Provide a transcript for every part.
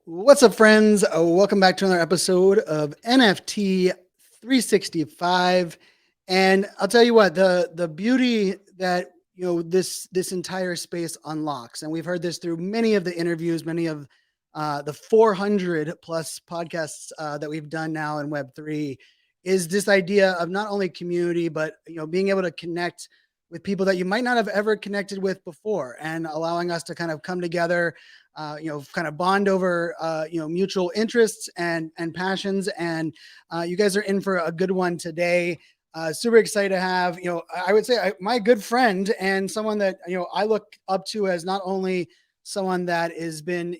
What's up, friends? Welcome back to another episode of NFT 365. And I'll tell you what, the beauty that this entire space unlocks, and we've heard this through many of the interviews, many of the 400 plus podcasts that we've done now in Web3, is this idea of not only community, but being able to connect with people that you might not have ever connected with before, and allowing us to kind of come together, kind of bond over, mutual interests and passions. And you guys are in for a good one today. Super excited to have, I would say my good friend and someone that, I look up to as not only someone that has been,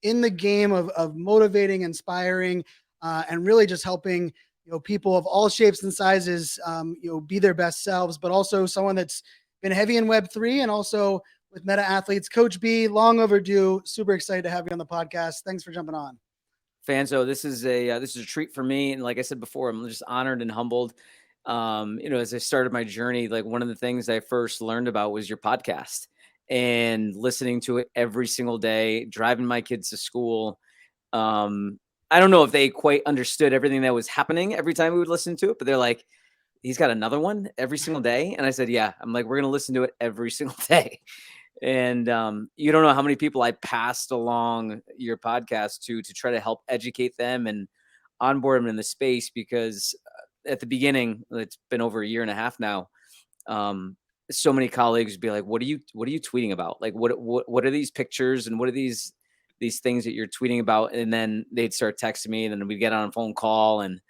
in the game of motivating, inspiring, and really just helping, people of all shapes and sizes, be their best selves, but also someone that's been heavy in Web3 and also with Meta Athletes. Coach B, long overdue. Super excited to have you on the podcast. Thanks for jumping on. Fanzo, this is a treat for me, and like I said before, I'm just honored and humbled. As I started my journey, like one of the things I first learned about was your podcast, and listening to it every single day, driving my kids to school. Um, I don't know if they quite understood everything that was happening every time we would listen to it, but they're like, "He's got another one every single day," and I said, "Yeah." I'm like, "We're gonna listen to it every single day." And you don't know how many people I passed along your podcast to try to help educate them and onboard them in the space, because at the beginning, it's been over a year and a half now. Um, so many colleagues would be like, what are you tweeting about? Like, what are these pictures, and what are these things that you're tweeting about?" And then they'd start texting me, and then we'd get on a phone call and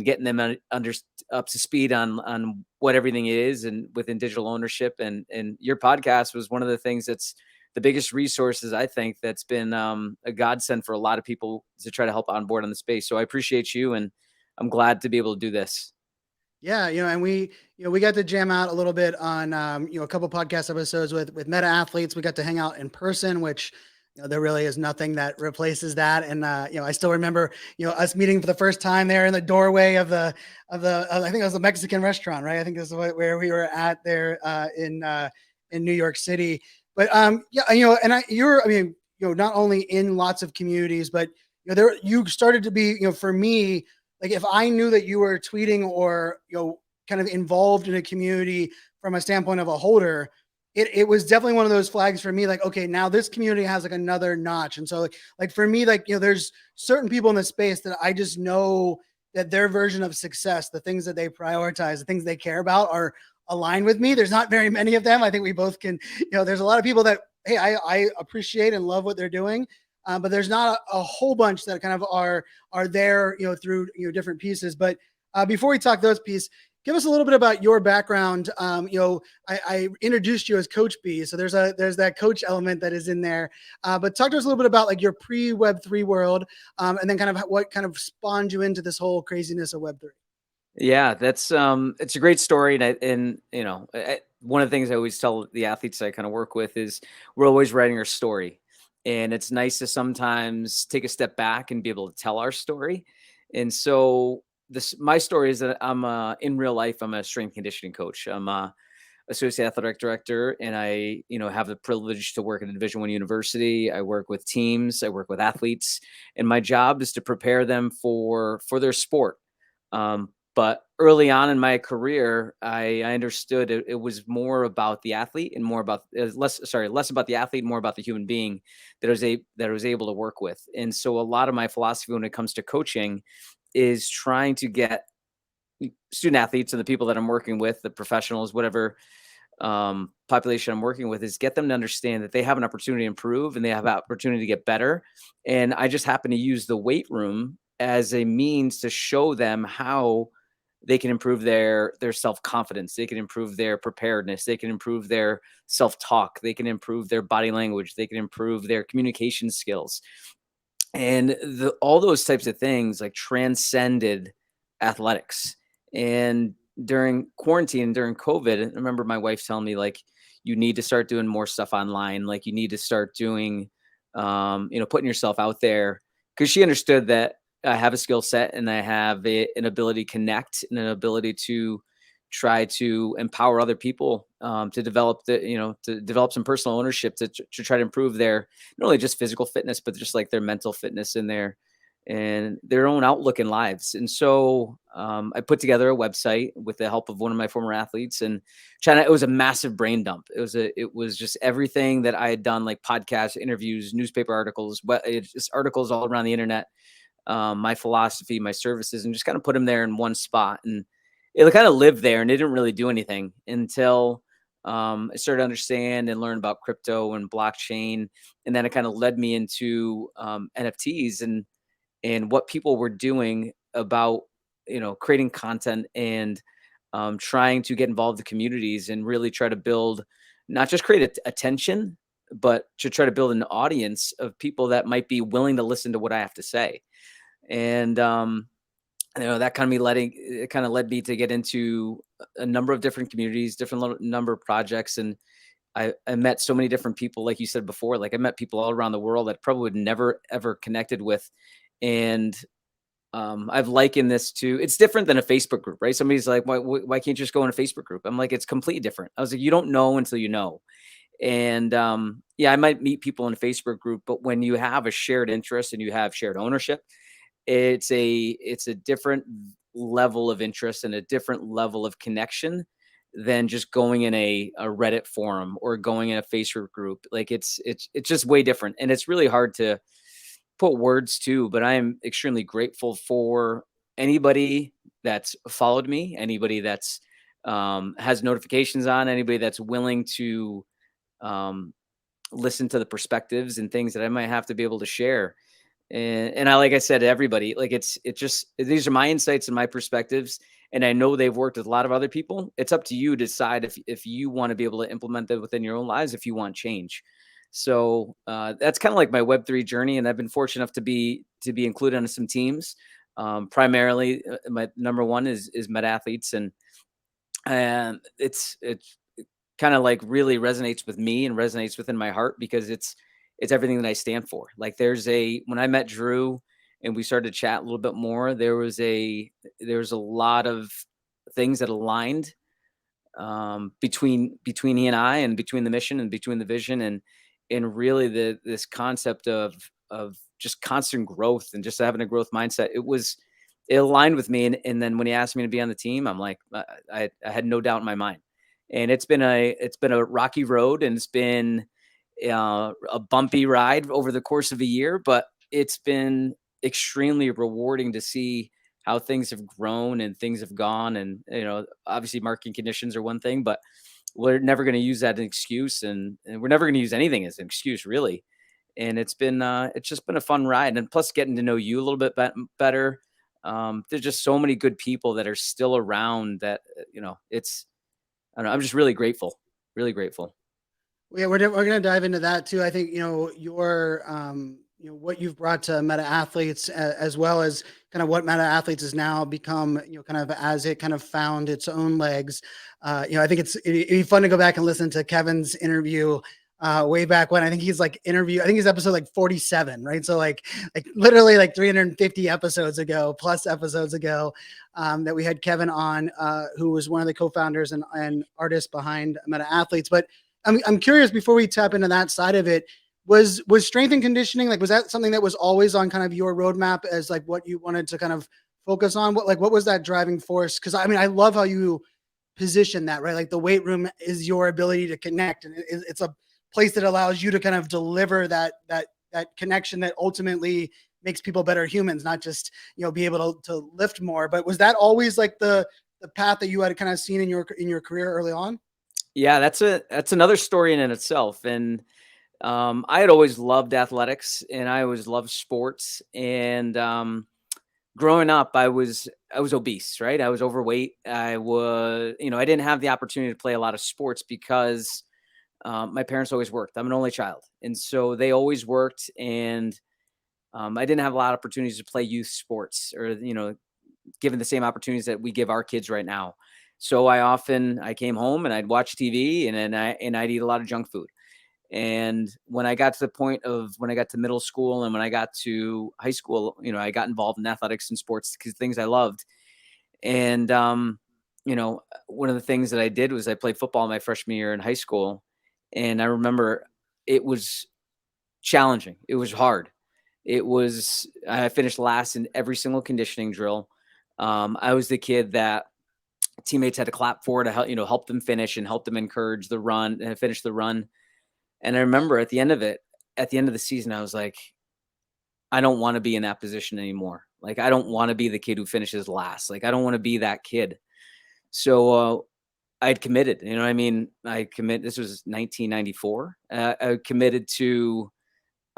getting them under up to speed on what everything is and within digital ownership. And your podcast was one of the things that's the biggest resources, I think, that's been a godsend for a lot of people to try to help on board on the space. So I appreciate you, and I'm glad to be able to do this. Yeah, and we got to jam out a little bit on, a couple podcast episodes with Meta Athletes. We got to hang out in person, which, there really is nothing that replaces that. And I still remember, us meeting for the first time there in the doorway of I think it was a Mexican restaurant, right? I think this is where we were at there in New York City. But yeah, and I mean, not only in lots of communities, but you started to be, for me, like if I knew that you were tweeting or kind of involved in a community from a standpoint of a holder, it was definitely one of those flags for me. Like, okay, now this community has like another notch. And so like for me, like there's certain people in the space that I just know that their version of success, the things that they prioritize, the things they care about, are aligned with me. There's not very many of them. I think we both can. There's a lot of people that, hey, I appreciate and love what they're doing. But there's not a whole bunch that kind of are there, through different pieces. But before we talk those pieces, give us a little bit about your background. I introduced you as Coach B, so there's that coach element that is in there. But talk to us a little bit about like your pre Web3 world, and then kind of what kind of spawned you into this whole craziness of Web3. Yeah, that's it's a great story, one of the things I always tell the athletes I kind of work with is we're always writing our story, and it's nice to sometimes take a step back and be able to tell our story. And so this my story is that I'm in real life I'm a strength conditioning coach. I'm a associate athletic director, and I have the privilege to work at a Division I university. I work with teams, I work with athletes, and my job is to prepare them for their sport. But early on in my career, I understood it was more about the athlete and more about less about the athlete, more about the human being that I was able to work with. And so a lot of my philosophy when it comes to coaching is trying to get student athletes and the people that I'm working with, the professionals, whatever population I'm working with, is get them to understand that they have an opportunity to improve and they have an opportunity to get better. And I just happen to use the weight room as a means to show them how they can improve their self-confidence, they can improve their preparedness, they can improve their self-talk, they can improve their body language, they can improve their communication skills. And all those types of things like transcended athletics. And during quarantine, during COVID, I remember my wife telling me, like, you need to start doing more stuff online. Like, you need to start doing, putting yourself out there, because she understood that I have a skill set and I have an ability to connect and an ability try to empower other people to develop to develop some personal ownership to try to improve their not only just physical fitness, but just like their mental fitness and their own outlook in lives. And so I put together a website with the help of one of my former athletes, and it was a massive brain dump. It was just everything that I had done, like podcasts, interviews, newspaper articles, just articles all around the internet, my philosophy, my services, and just kind of put them there in one spot. And it kind of lived there, and it didn't really do anything until I started to understand and learn about crypto and blockchain. And then it kind of led me into NFTs and what people were doing about creating content and trying to get involved in the communities and really try to build, not just create attention, but to try to build an audience of people that might be willing to listen to what I have to say. And that kind of led me to get into a number of different communities, number of projects. And I met so many different people, like you said before. Like I met people all around the world that probably would never ever connected with. And I've likened this to, it's different than a Facebook group, right? Somebody's like, why can't you just go in a Facebook group? I'm like, it's completely different. I was like, you don't know until you know. And yeah, I might meet people in a Facebook group, but when you have a shared interest and you have shared ownership, it's a different level of interest and a different level of connection than just going in a Reddit forum or going in a Facebook group. Like it's just way different. And it's really hard to put words to, but I am extremely grateful for anybody that's followed me, anybody that's has notifications on, anybody that's willing to listen to the perspectives and things that I might have to be able to share. And I, like I said, everybody, like these are my insights and my perspectives. And I know they've worked with a lot of other people. It's up to you to decide if you want to be able to implement that within your own lives, if you want change. So that's kind of like my Web3 journey. And I've been fortunate enough to be included on some teams. Primarily, my number one is Meta Athletes. And it's kind of like really resonates with me and resonates within my heart because it's everything that I stand for. Like when I met Drew and we started to chat a little bit more, there was a lot of things that aligned between he and I, and between the mission and between the vision, and really this concept of just constant growth and just having a growth mindset. It aligned with me. And then when he asked me to be on the team, I'm like, I had no doubt in my mind. And it's been a rocky road, and it's been a bumpy ride over the course of a year, but it's been extremely rewarding to see how things have grown and things have gone. And, obviously market conditions are one thing, but we're never going to use that as an excuse. And we're never going to use anything as an excuse, really. And it's just been a fun ride. And plus getting to know you a little bit better. There's just so many good people that are still around that, I don't know, I'm just really grateful, really grateful. Yeah, we're going to dive into that too. I think, your, what you've brought to Meta Athletes, as well as kind of what Meta Athletes has now become, kind of as it kind of found its own legs. I think it'd be fun to go back and listen to Kevin's interview way back when. I think he's episode like 47, right? So like literally like 350 episodes ago, plus episodes ago, that we had Kevin on, who was one of the co-founders and artists behind Meta Athletes. But I'm curious, before we tap into that side of it, was strength and conditioning, like, was that something that was always on kind of your roadmap as like what you wanted to kind of focus on? What was that driving force? Because I mean, I love how you position that, right? Like the weight room is your ability to connect, and it's a place that allows you to kind of deliver that connection that ultimately makes people better humans, not just, be able to lift more. But was that always like the path that you had kind of seen in your career early on? Yeah, that's another story in itself. And I had always loved athletics, and I always loved sports. And growing up, I was obese, right? I was overweight. I didn't have the opportunity to play a lot of sports because my parents always worked. I'm an only child, and so they always worked. And I didn't have a lot of opportunities to play youth sports, or given the same opportunities that we give our kids right now. So I came home and I'd watch TV, and I'd eat a lot of junk food. And when I got to middle school and when I got to high school, I got involved in athletics and sports because things I loved. And one of the things that I did was I played football my freshman year in high school. And I remember it was challenging. It was hard. I finished last in every single conditioning drill. I was the kid that teammates had to clap for to help them finish and help them encourage the run and finish the run. And I remember at the end of the season, I was like, I don't want to be in that position anymore. Like, I don't want to be the kid who finishes last. Like, I don't want to be that kid. So I'd committed, you know what I mean? This was 1994. I committed to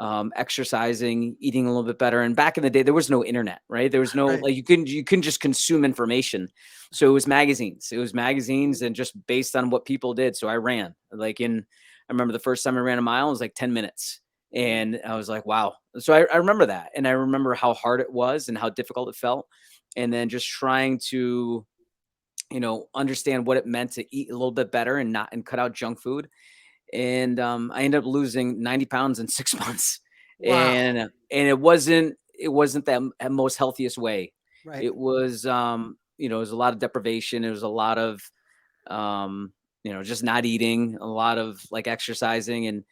exercising, eating a little bit better. And back in the day, there was no internet, right? There was no, Right. like, you couldn't just consume information. So it was magazines and just based on what people did. So I ran I remember the first time I ran a mile, it was like 10 minutes. And I was like, wow. So I remember that. And I remember how hard it was and how difficult it felt. And then just trying to, understand what it meant to eat a little bit better and cut out junk food. And I ended up losing 90 pounds in 6 months. Wow. And it wasn't that most healthiest way. Right. It was, it was a lot of deprivation. It was a lot of, just not eating, a lot of like exercising. And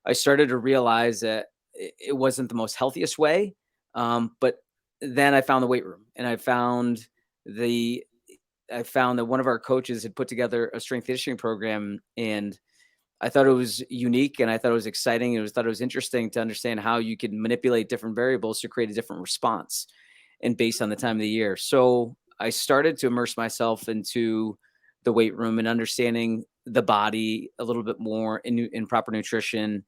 I started to realize that it wasn't the most healthiest way. But then I found the weight room, and I found that one of our coaches had put together a strength conditioning program, and I thought it was unique, and I thought it was exciting. Thought it was interesting to understand how you could manipulate different variables to create a different response, and based on the time of the year. So I started to immerse myself into the weight room and understanding the body a little bit more in proper nutrition.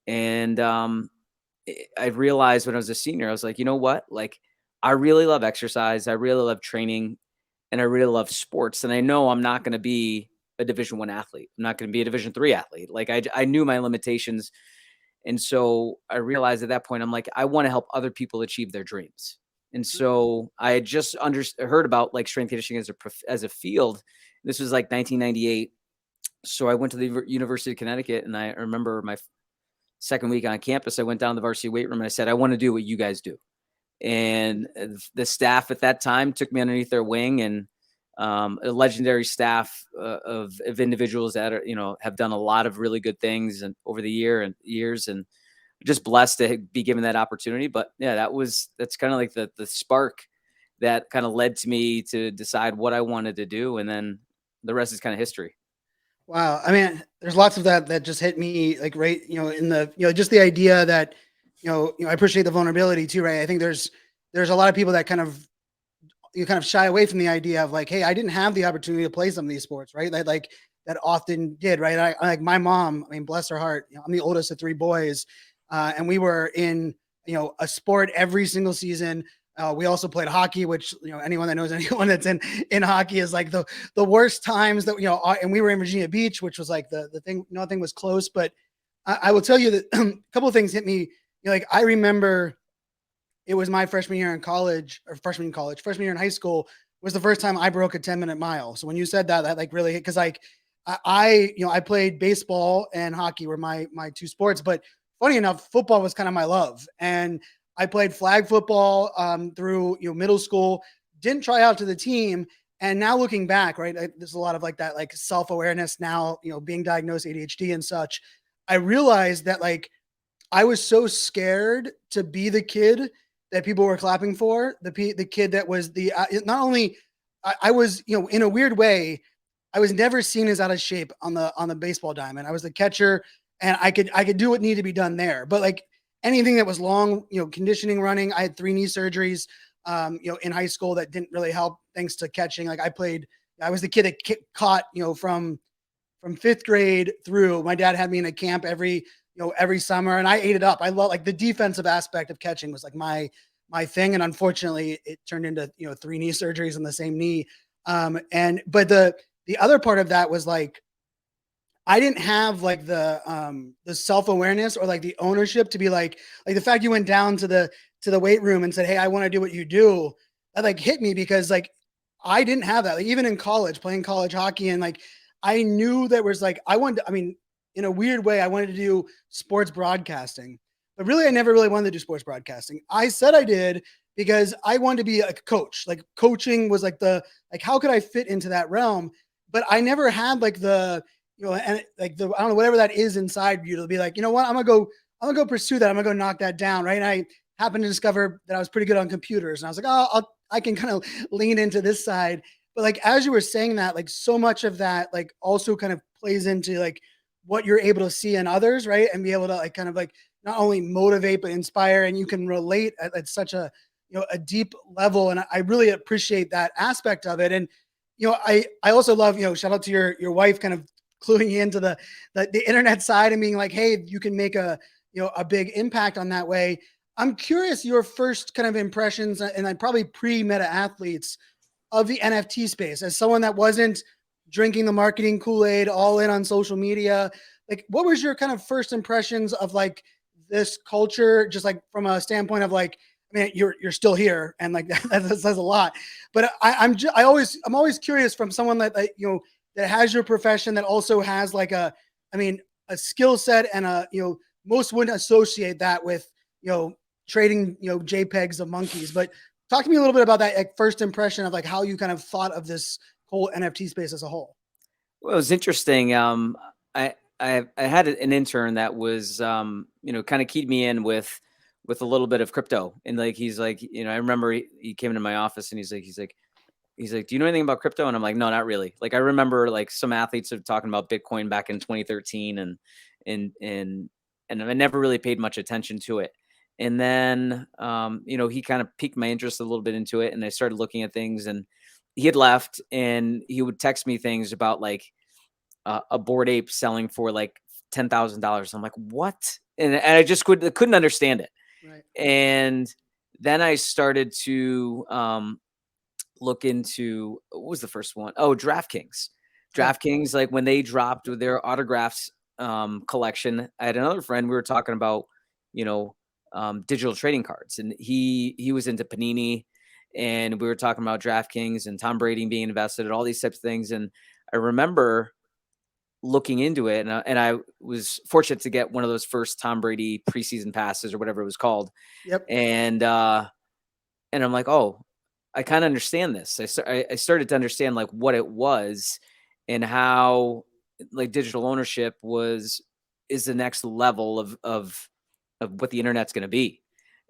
And I realized when I was a senior, I was like, you know what? Like, I really love exercise. I really love training, and I really love sports. And I know I'm not going to be a Division 1 athlete. I'm not going to be a Division 3 athlete. Like, I knew my limitations. And so I realized at that point, I'm like, I want to help other people achieve their dreams. And so I had just heard about like strength conditioning as a field. This was like 1998. So I went to the University of Connecticut, and I remember my second week on campus, I went down to the varsity weight room and I said, I want to do what you guys do. And the staff at that time took me underneath their wing, and a legendary staff of individuals that are, have done a lot of really good things and over the years, and just blessed to be given that opportunity. But yeah, that's kind of like the spark that kind of led to me to decide what I wanted to do. And then the rest is kind of history. Wow. I mean, there's lots of that just hit me like right, in the, just the idea that, I appreciate the vulnerability too, right? I think there's a lot of people that kind of shy away from the idea of like, hey, I didn't have the opportunity to play some of these sports, right? That often did, right? I like my mom, I mean, bless her heart, I'm the oldest of three boys, and we were in, a sport every single season. We also played hockey, which, anyone that knows anyone that's in hockey is like the worst times that, and we were in Virginia Beach, which was like the thing, nothing was close. But I will tell you that a couple of things hit me. Like I remember it was my freshman year in freshman year in high school was the first time I broke a 10-minute mile. So when you said that, that like really hit, because like I played baseball and hockey were my two sports, but funny enough, football was kind of my love. And I played flag football through middle school, didn't try out to the team. And now looking back, right, there's a lot of like that, like self-awareness now, being diagnosed ADHD and such. I realized that like I was so scared to be the kid that people were clapping for, the kid that was the not only I was, in a weird way, I was never seen as out of shape on the baseball diamond. I was the catcher, and I could do what needed to be done there. But like anything that was long, conditioning, running, I had 3 knee surgeries, in high school that didn't really help thanks to catching. Like I was the kid that caught, from 5th grade through. My dad had me in a camp every summer, and I ate it up. I love like the defensive aspect of catching was like my thing. And unfortunately it turned into, 3 knee surgeries on the same knee. But the other part of that was like, I didn't have like the self-awareness or like the ownership to be like the fact you went down to the weight room and said, hey, I want to do what you do. That like hit me because like, I didn't have that. Like even in college, playing college hockey, and like, I knew there was like, in a weird way, I wanted to do sports broadcasting. but really I never really wanted to do sports broadcasting. I said I did because I wanted to be a coach. Like coaching was like how could I fit into that realm? But I never had like and like I don't know, whatever that is inside you to be like, you know what, I'm gonna go pursue that. I'm gonna go knock that down. Right. And I happened to discover that I was pretty good on computers. And I was like, oh, I can kind of lean into this side. But like, as you were saying that, like so much of that, like also kind of plays into like what you're able to see in others. Right. And be able to like kind of like not only motivate, but inspire. And you can relate at such a deep level. And I really appreciate that aspect of it. And, I also love, shout out to your wife kind of cluing you into the internet side and being like, hey, you can make a big impact on that way. I'm curious your first kind of impressions, and I probably pre-meta athletes of the NFT space as someone that wasn't drinking the marketing Kool-Aid all in on social media. Like, what was your kind of first impressions of like this culture, just like from a standpoint of like, I mean, you're still here, and like that says a lot. But I'm always curious from someone that that has your profession that also has like a skill set and most wouldn't associate that with trading JPEGs of monkeys. But talk to me a little bit about that like first impression of like how you kind of thought of this whole NFT space as a whole. Well, it was interesting. I had an intern that was kind of keyed me in with a little bit of crypto, and like he's like, I remember he came into my office and he's like, do you know anything about crypto? And I'm like, no, not really. Like I remember like some athletes are talking about Bitcoin back in 2013, and I never really paid much attention to it. And then he kind of piqued my interest a little bit into it, and I started looking at things. And he had left, and he would text me things about like a Bored Ape selling for like $10,000. I'm like, what? And I just couldn't understand it. Right. And then I started to look into, what was the first one? Oh, DraftKings. DraftKings, like when they dropped their autographs collection, I had another friend, we were talking about, digital trading cards, and he was into Panini, and we were talking about DraftKings and Tom Brady being invested and all these types of things. And I remember looking into it, and I was fortunate to get one of those first Tom Brady preseason passes or whatever it was called. Yep. And I'm like, oh, I kind of understand this. I started to understand like what it was and how like digital ownership is the next level of what the internet's going to be.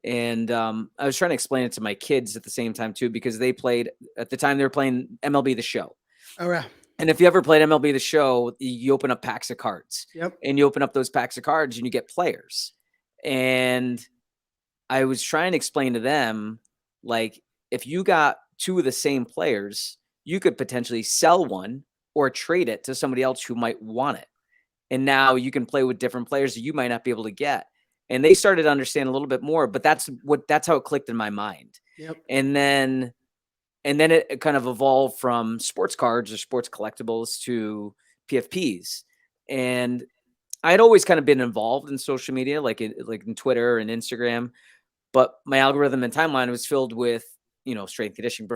And I was trying to explain it to my kids at the same time too, because they played at the time, they were playing MLB The Show. Oh yeah. And if you ever played MLB The Show, you open up packs of cards. Yep. And you open up those packs of cards and you get players. And I was trying to explain to them, like, if you got two of the same players, you could potentially sell one or trade it to somebody else who might want it. And now you can play with different players that you might not be able to get. And they started to understand a little bit more, but that's how it clicked in my mind. Yep. And then it kind of evolved from sports cards or sports collectibles to PFPs. And I'd always kind of been involved in social media, like in Twitter and Instagram, but my algorithm and timeline was filled with, strength conditioning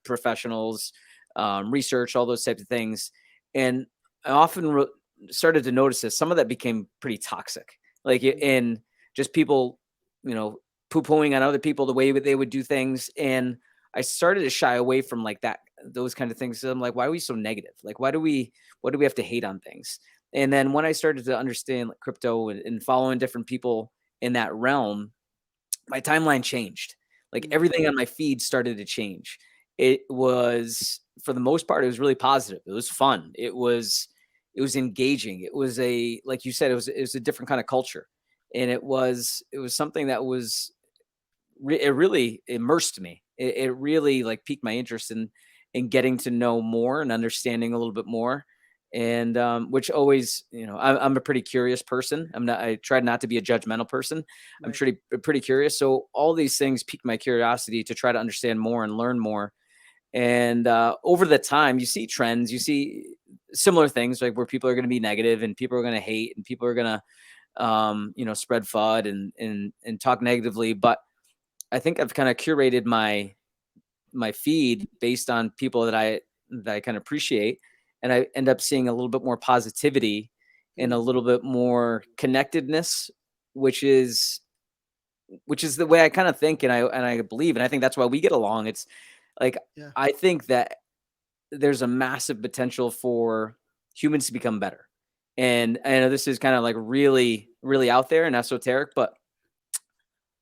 professionals, research, all those types of things. And I often started to notice that some of that became pretty toxic, like in just people, poo-pooing on other people, the way they would do things. And I started to shy away from like those kind of things. So I'm like, why are we so negative? Like, why do we have to hate on things? And then when I started to understand like crypto and following different people in that realm, my timeline changed. Like everything on my feed started to change. It was, for the most part, it was really positive. It was fun. It was engaging. It was like you said, it was a different kind of culture. And it was something that was, it really immersed me. It really like piqued my interest in getting to know more and understanding a little bit more. And which always, I'm a pretty curious person. I tried not to be a judgmental person. I'm pretty curious. So all these things piqued my curiosity to try to understand more and learn more. And over the time, you see trends, you see similar things, like where people are going to be negative and people are going to hate and people are going to, spread FUD and talk negatively. But I think I've kind of curated my feed based on people that I kind of appreciate. And I end up seeing a little bit more positivity and a little bit more connectedness, which is which is the way I kind of think, and I believe, and I think that's why we get along. It's like, Yeah. I think that there's a massive potential for humans to become better. And I know this is kind of like really, really out there and esoteric, but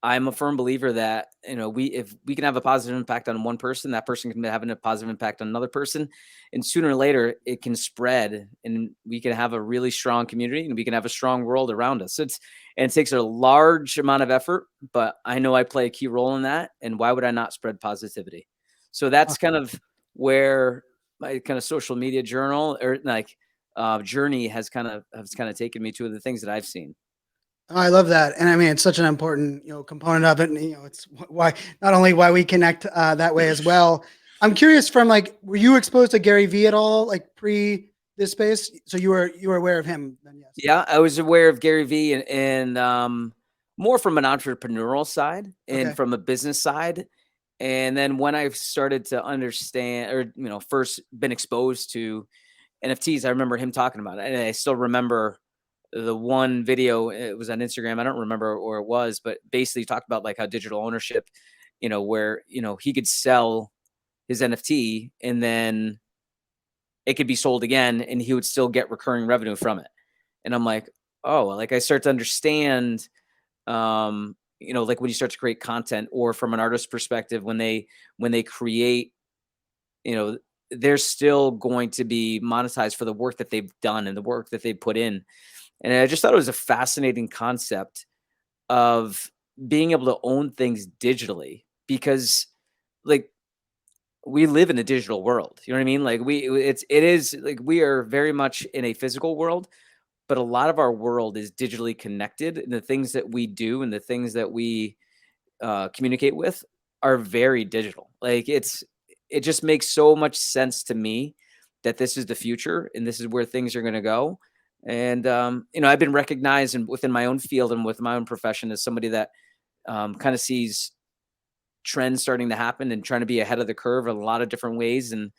I'm a firm believer that, if we can have a positive impact on one person, that person can have a positive impact on another person. And sooner or later it can spread and we can have a really strong community and we can have a strong world around us. And it takes a large amount of effort, but I know I play a key role in that. And why would I not spread positivity? So that's kind of where my kind of social media journal or like journey has kind of taken me to the things that I've seen. Oh, I love that, and I mean, it's such an important, component of it. And it's why not only why we connect that way as well. I'm curious, from like, were you exposed to Gary Vee at all, like pre this space? So you were aware of him then? Yes. Yeah, I was aware of Gary Vee and more from an entrepreneurial side and Okay. from a business side. And then when I started to understand or, first been exposed to NFTs, I remember him talking about it. And I still remember the one video, it was on Instagram. I don't remember where it was, but basically talked about like how digital ownership, where, he could sell his NFT and then it could be sold again and he would still get recurring revenue from it. And I'm like, oh, like I start to understand, like when you start to create content or from an artist perspective, when they create, you know, they're still going to be monetized for the work that they've done and the work that they put in. And I just thought it was a fascinating concept of being able to own things digitally because like we live in a digital world. You know what I mean? Like it is like we are very much in a physical world, but a lot of our world is digitally connected, and the things that we do and the things that we communicate with are very digital. Like it just makes so much sense to me that this is the future and this is where things are going to go. And I've been recognized within my own field and with my own profession as somebody that kind of sees trends starting to happen and trying to be ahead of the curve in a lot of different ways. And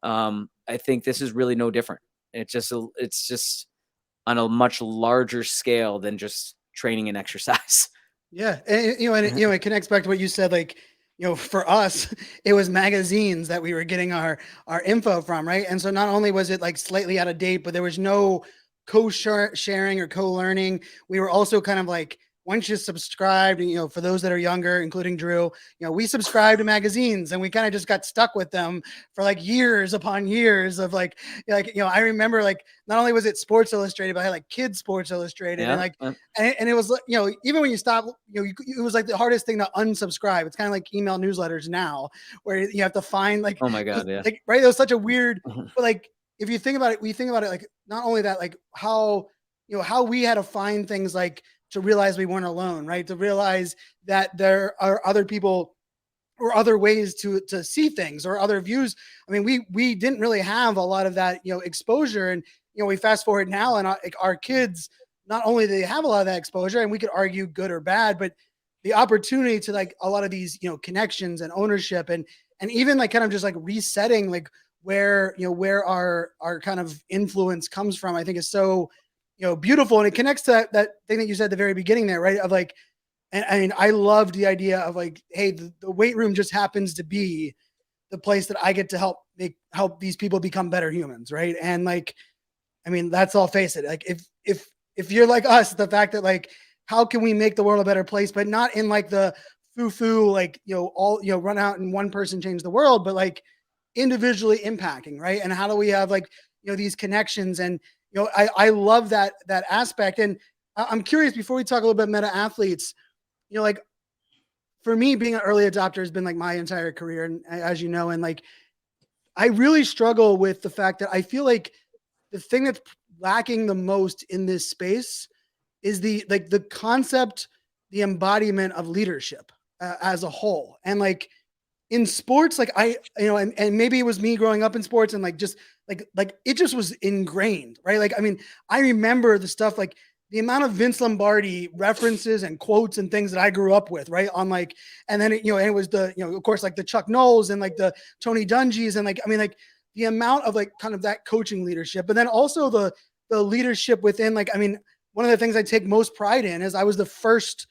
I think this is really no different. It's just on a much larger scale than just training and exercise. Yeah, and it connects back to what you said. Like, for us, it was magazines that we were getting our info from, right? And so not only was it like slightly out of date, but there was no co-sharing or co-learning. We were also kind of like, once you subscribed, for those that are younger, including Drew, we subscribed to magazines and we kind of just got stuck with them for like years upon years of I remember like not only was it Sports Illustrated, but I had like Kids Sports Illustrated and Yeah. like and it was even when you stop, it was like the hardest thing to unsubscribe. It's kind of like email newsletters now, where you have to find like, Oh my God. Yeah. like right. It was such a weird, but like if you think about it, we think about it like not only that, like how how we had to find things like to realize we weren't alone, right? To realize that there are other people or other ways to see things or other views. I mean, we didn't really have a lot of that, exposure. And we fast forward now, and our kids, not only do they have a lot of that exposure, and we could argue good or bad, but the opportunity to like a lot of these, connections and ownership and even like kind of just like resetting like where our kind of influence comes from, I think is so beautiful. And it connects to that thing that you said at the very beginning there, right? Of like, and I mean, I loved the idea of like, hey, the weight room just happens to be the place that I get to help these people become better humans, right? And like, I mean, let's all face it. Like, if you're like us, the fact that like, how can we make the world a better place, but not in like the foo like all run out and one person change the world, but like individually impacting, right? And how do we have like these connections and I love that aspect. And I'm curious, before we talk a little bit meta athletes, like for me, being an early adopter has been like my entire career. And as you know, and like, I really struggle with the fact that I feel like the thing that's lacking the most in this space is the concept, the embodiment of leadership as a whole. And like in sports, like and maybe it was me growing up in sports and like just like it just was ingrained, right? Like, I mean, I remember the stuff like the amount of Vince Lombardi references and quotes and things that I grew up with, right? On like, and then and it was the, of course, like the Chuck Knowles and like the Tony Dungy's and like, I mean, like the amount of like kind of that coaching leadership, but then also the leadership within, like, I mean, one of the things I take most pride in is I was the first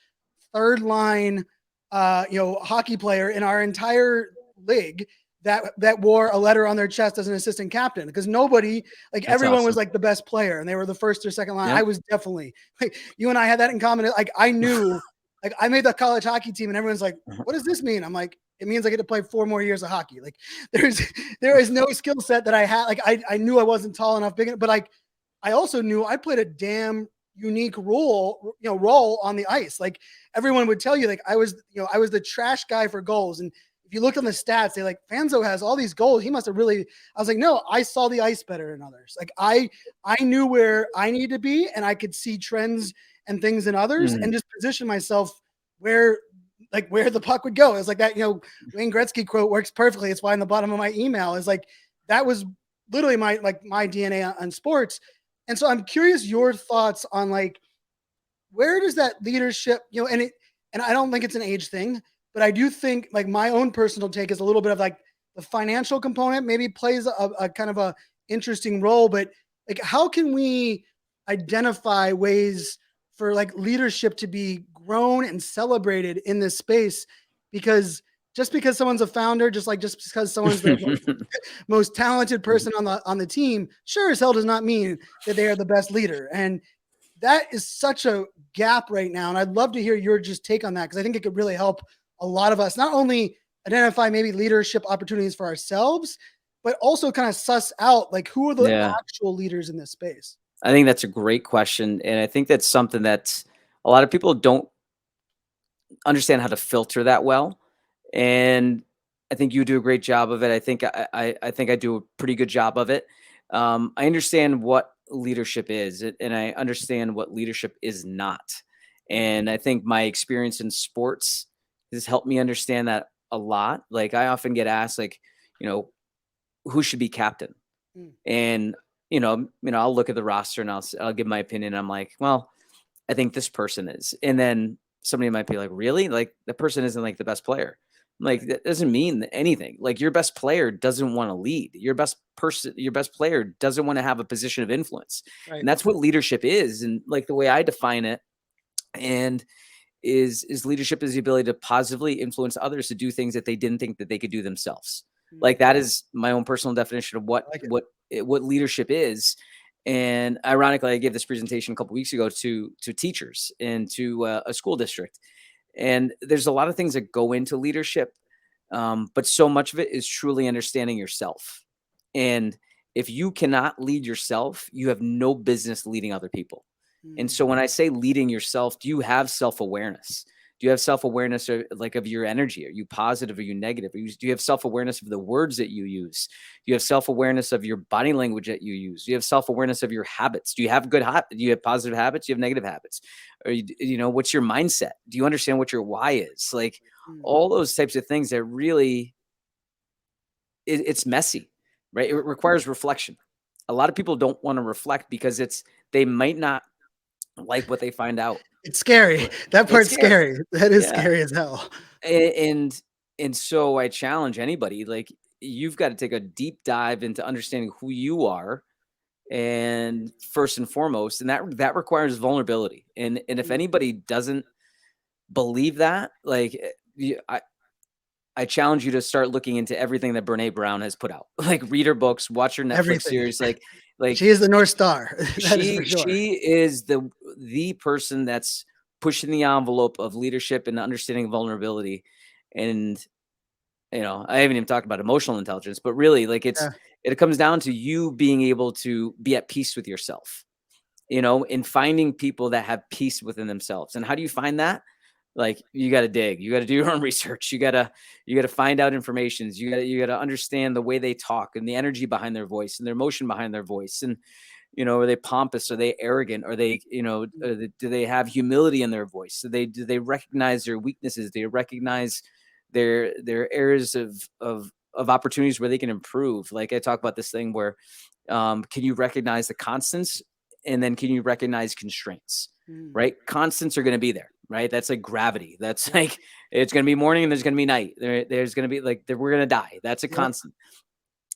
third line, hockey player in our entire league that wore a letter on their chest as an assistant captain, because nobody, like That's everyone was awesome. like the best player and they were the first or second line. Yep. I was definitely, like, you and I had that in common. Like I knew, like I made the college hockey team and everyone's like, what does this mean? I'm like, it means I get to play 4 more years of hockey. Like there is no skill set that I had. Like I knew I wasn't tall enough, big enough, but like I also knew I played a damn unique role on the ice. Like everyone would tell you, like I was the trash guy for goals. And if you looked on the stats, they like, Fanzo has all these goals. He must have really, I was like, no, I saw the ice better than others. Like I knew where I needed to be and I could see trends and things in others and just position myself where the puck would go. It's like that, Wayne Gretzky quote works perfectly. It's why in the bottom of my email is like, that was literally my DNA on sports. And so I'm curious your thoughts on like, where does that leadership, and I don't think it's an age thing, but I do think like my own personal take is a little bit of like the financial component maybe plays a kind of a interesting role, but like, how can we identify ways for like leadership to be grown and celebrated in this space? Because just because someone's a founder, just because someone's the most talented person on the team, sure as hell does not mean that they are the best leader. And that is such a gap right now. And I'd love to hear your just take on that, because I think it could really help a lot of us not only identify maybe leadership opportunities for ourselves, but also kind of suss out like who are the actual leaders in this space. I think that's a great question. And I think that's something that a lot of people don't understand how to filter that well. And I think you do a great job of it. I think I do a pretty good job of it. I understand what leadership is, and I understand what leadership is not. And I think my experience in sports has helped me understand that a lot. Like I often get asked, like, who should be captain? And I'll look at the roster and I'll give my opinion. I'm like, well, I think this person is, and then somebody might be like, really? Like the person isn't like the best player. Like that doesn't mean anything. Like your best player doesn't want to lead. Your best player doesn't want to have a position of influence. Right. And that's what leadership is. And like the way I define it, and is leadership is the ability to positively influence others to do things that they didn't think that they could do themselves. Like that is my own personal definition of what leadership is. And ironically, I gave this presentation a couple weeks ago to teachers and to a school district. And there's a lot of things that go into leadership, but so much of it is truly understanding yourself. And if you cannot lead yourself, you have no business leading other people. And so when I say leading yourself, do you have self-awareness? Do you have self-awareness of your energy? Are you positive? Are you negative? Do you have self-awareness of the words that you use? Do you have self-awareness of your body language that you use? Do you have self-awareness of your habits? Do you have do you have positive habits? Do you have negative habits? Or, what's your mindset? Do you understand what your why is? Like all those types of things that really, it's messy, right? It requires reflection. A lot of people don't want to reflect because they might not like what they find out. It's scary. That part's scary. That is scary as hell. And so I challenge anybody, like you've got to take a deep dive into understanding who you are, and first and foremost, and that requires vulnerability. And if anybody doesn't believe that, like I challenge you to start looking into everything that Brene Brown has put out. Like read her books, watch her Netflix series. Like she is the North Star. She is the person that's pushing the envelope of leadership and understanding vulnerability. And I haven't even talked about emotional intelligence, but really like it comes down to you being able to be at peace with yourself, and finding people that have peace within themselves. And how do you find that? Like you got to dig, you got to do your own research. You got to find out information. You got to understand the way they talk and the energy behind their voice and their emotion behind their voice. And, are they pompous? Are they arrogant? Are they, do they have humility in their voice? Do they recognize their weaknesses? Do they recognize their areas of opportunities where they can improve? Like I talk about this thing where, can you recognize the constants? And then can you recognize constraints, right? Constants are going to be there, right? That's like gravity. That's like, it's going to be morning and there's going to be night. There's going to be like, we're going to die. That's a constant.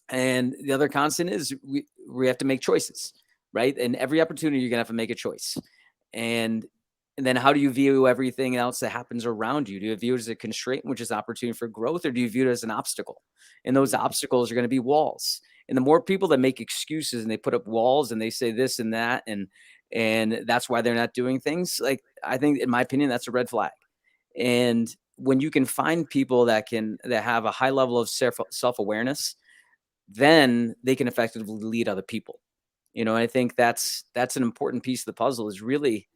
And the other constant is we have to make choices, right? And every opportunity, you're going to have to make a choice. And And then how do you view everything else that happens around you? Do you view it as a constraint, which is opportunity for growth, or do you view it as an obstacle? And those Mm. obstacles are going to be walls. And the more people that make excuses and they put up walls and they say this and that, and that's why they're not doing things, like, I think, in my opinion, that's a red flag. And when you can find people that have a high level of self-awareness, then they can effectively lead other people. I think that's an important piece of the puzzle, is really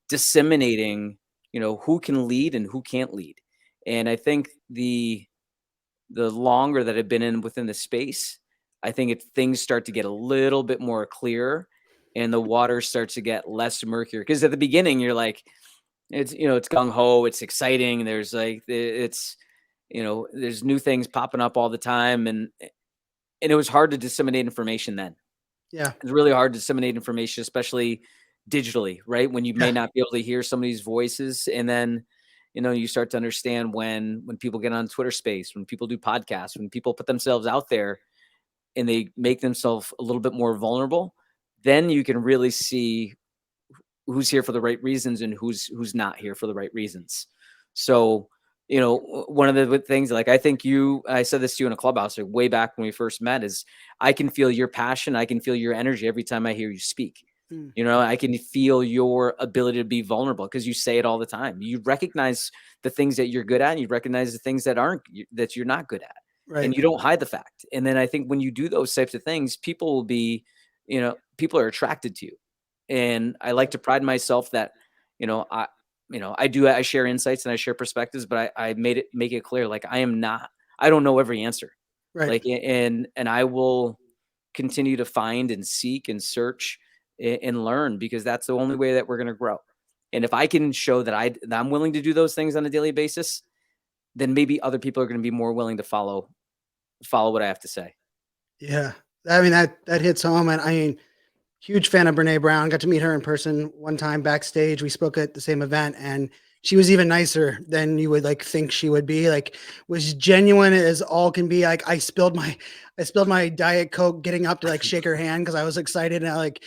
disseminating, who can lead and who can't lead. And I think the longer that I've been within the space, I think things start to get a little bit more clear, and the water starts to get less murkier. Because at the beginning, you're like, it's gung ho, it's exciting. There's like it's there's new things popping up all the time, and it was hard to disseminate information then. Yeah. It's really hard to disseminate information, especially digitally, right? When you may Yeah. not be able to hear somebody's voices, and then you start to understand when people get on Twitter Space, when people do podcasts, when people put themselves out there and they make themselves a little bit more vulnerable, then you can really see who's here for the right reasons and who's not here for the right reasons. So, one of the things, like, I said this to you in a clubhouse, like, way back when we first met, is I can feel your passion, I can feel your energy every time I hear you speak. Mm. I can feel your ability to be vulnerable because you say it all the time. You recognize the things that you're good at, and you recognize the things that you're not good at, Right. and you don't hide the fact. And then I think when you do those types of things, people are attracted to you. And I like to pride myself that, I, I share insights and I share perspectives, but I make it clear, like, I don't know every answer. Right. Like, and I will continue to find and seek and search and learn, because that's the only way that we're going to grow. And if I can show that I'm willing to do those things on a daily basis, then maybe other people are going to be more willing to follow what I have to say. Yeah. I mean, that hits home. And I mean, huge fan of Brene Brown. Got to meet her in person one time backstage. We spoke at the same event, and she was even nicer than you would like think she would be. Like, was genuine as all can be. Like, I spilled my Diet Coke getting up to like shake her hand because I was excited. And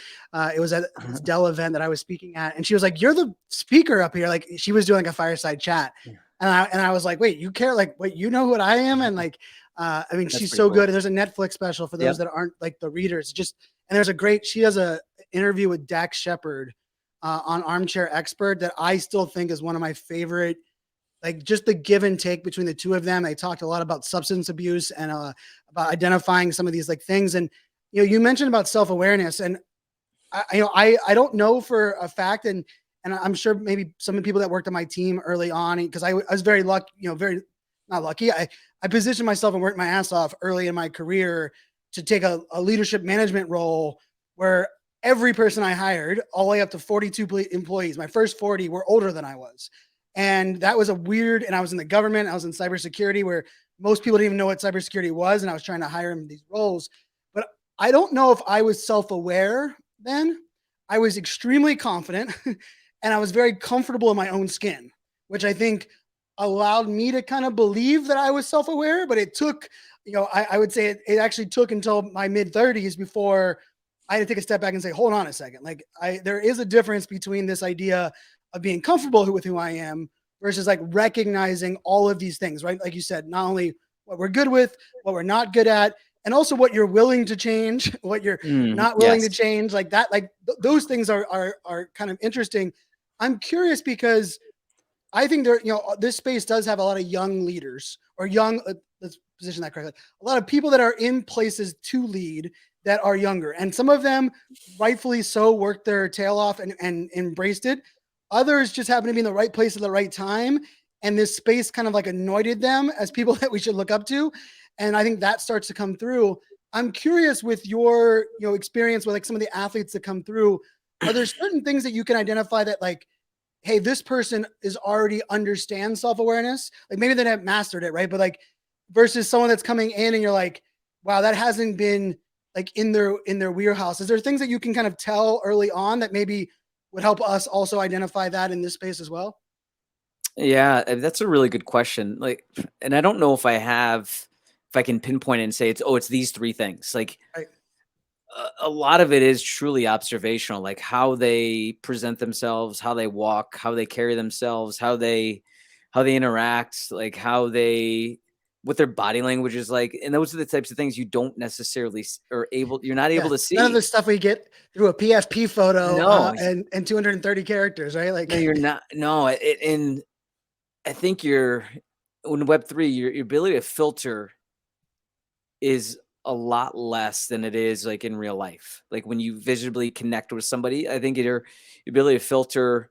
it was at this Dell event that I was speaking at, and she was like, "You're the speaker up here." Like, she was doing like a fireside chat, and I was like, "Wait, you care? Like, wait, you know what I am?" And like, I mean, That's she's pretty so cool. good. There's a Netflix special for those Yep. that aren't like the readers. And she does a interview with Dax Shepard on Armchair Expert that I still think is one of my favorite. Like, just the give and take between the two of them. They talked a lot about substance abuse and about identifying some of these like things. And you mentioned about self awareness, and I don't know for a fact, and I'm sure maybe some of the people that worked on my team early on, because I was very lucky, very not lucky. I positioned myself and worked my ass off early in my career to take a leadership management role where every person I hired, all the way up to 42 employees, my first 40 were older than I was. And that was and I was in the government, I was in cybersecurity, where most people didn't even know what cybersecurity was. And I was trying to hire them in these roles. But I don't know if I was self aware then. I was extremely confident and I was very comfortable in my own skin, which I think allowed me to kind of believe that I was self aware. But it took, I would say it actually took until my mid 30s before I had to take a step back and say, hold on a second. Like, there is a difference between this idea of being comfortable with who I am versus like recognizing all of these things, right? Like you said, not only what we're good with, what we're not good at, and also what you're willing to change, what you're not willing to Yes. change, like that. Like those things are kind of interesting. I'm curious because I think this space does have a lot of young leaders or young, let's position that correctly. A lot of people that are in places to lead that are younger, and some of them rightfully so worked their tail off and embraced it. Others just happen to be in the right place at the right time. And this space kind of like anointed them as people that we should look up to. And I think that starts to come through. I'm curious with your, experience with like some of the athletes that come through. Are there certain things that you can identify that like, hey, this person is already understands self-awareness. Like maybe they haven't mastered it, right? But like versus someone that's coming in and you're like, wow, that hasn't been like in their wheelhouse. Is there things that you can kind of tell early on that maybe would help us also identify that in this space as well? Yeah, that's a really good question. Like, and I don't know if I can pinpoint it and say it's these three things. Like, Right. a lot of it is truly observational, like how they present themselves, how they walk, how they carry themselves, how they interact, like how they what their body language is like, and those are the types of things you don't necessarily you're not able Yeah, to none of the see. stuff we get through a PFP photo No, and 230 characters, right? no, Like, you're not. No, and I think you're in Web3, your ability to filter is a lot less than it is like in real life. Like when you visibly connect with somebody, I think your ability to filter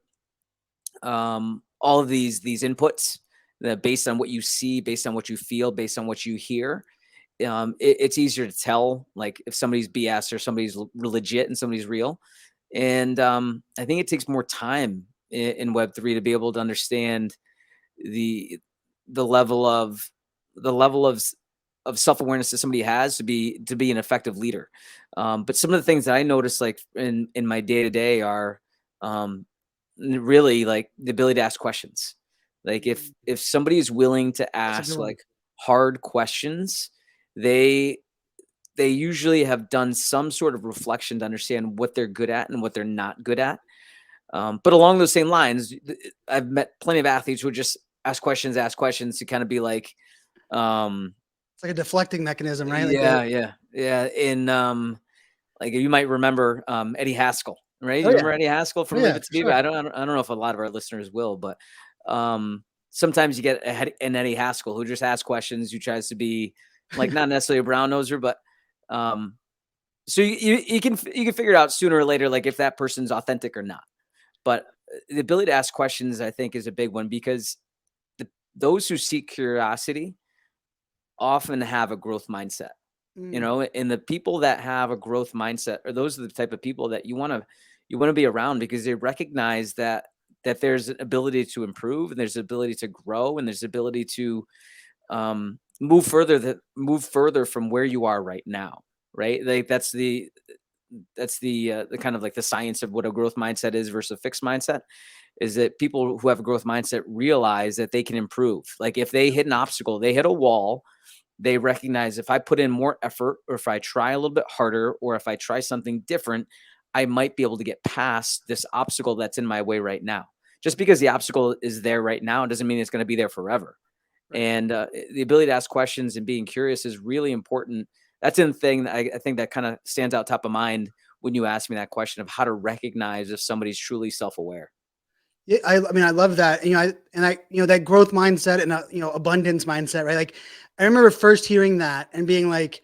all of these inputs that based on what you see, based on what you feel, based on what you hear, it's easier to tell like if somebody's BS or somebody's legit and somebody's real. And I think it takes more time in Web3 to be able to understand the the level of the level of self-awareness that somebody has to be an effective leader. But some of the things that I notice like in my day-to-day are really like the ability to ask questions. Like if somebody is willing to that's a good ask one. like hard questions, they they usually have done some sort of reflection to understand what they're good at and what they're not good at. But along those same lines, I've met plenty of athletes who just ask questions to kind of be like, um, It's like a deflecting mechanism, right? Like they, yeah. And like you might remember Eddie Haskell, right? You oh yeah, remember Eddie Haskell oh from Leave yeah, It to for Beaver? sure. I don't know if a lot of our listeners will, but sometimes you get an Eddie Haskell who just asks questions, who tries to be like not necessarily a brown noser, but um, so you can figure it out sooner or later, like if that person's authentic or not. But the ability to ask questions, I think, is a big one because those who seek curiosity often have a growth mindset, you Mm, know, and the people that have a growth mindset are those are the type of people that you want to be around because they recognize that there's an ability to improve and there's ability to grow and there's ability to move further from where you are right now, right? Like that's the kind of like the science of what a growth mindset is versus a fixed mindset is that people who have a growth mindset realize that they can improve. Like if they hit an obstacle, they hit a wall, they recognize if I put in more effort or if I try a little bit harder or if I try something different, I might be able to get past this obstacle that's in my way right now. Just because the obstacle is there right now doesn't mean it's going to be there forever. right. And the ability to ask questions and being curious is really important. That's the thing that I think that kind of stands out top of mind when you ask me that question of how to recognize if somebody's truly self-aware. Yeah, I mean, I love that. That growth mindset and abundance mindset, right? Like, I remember first hearing that and being like,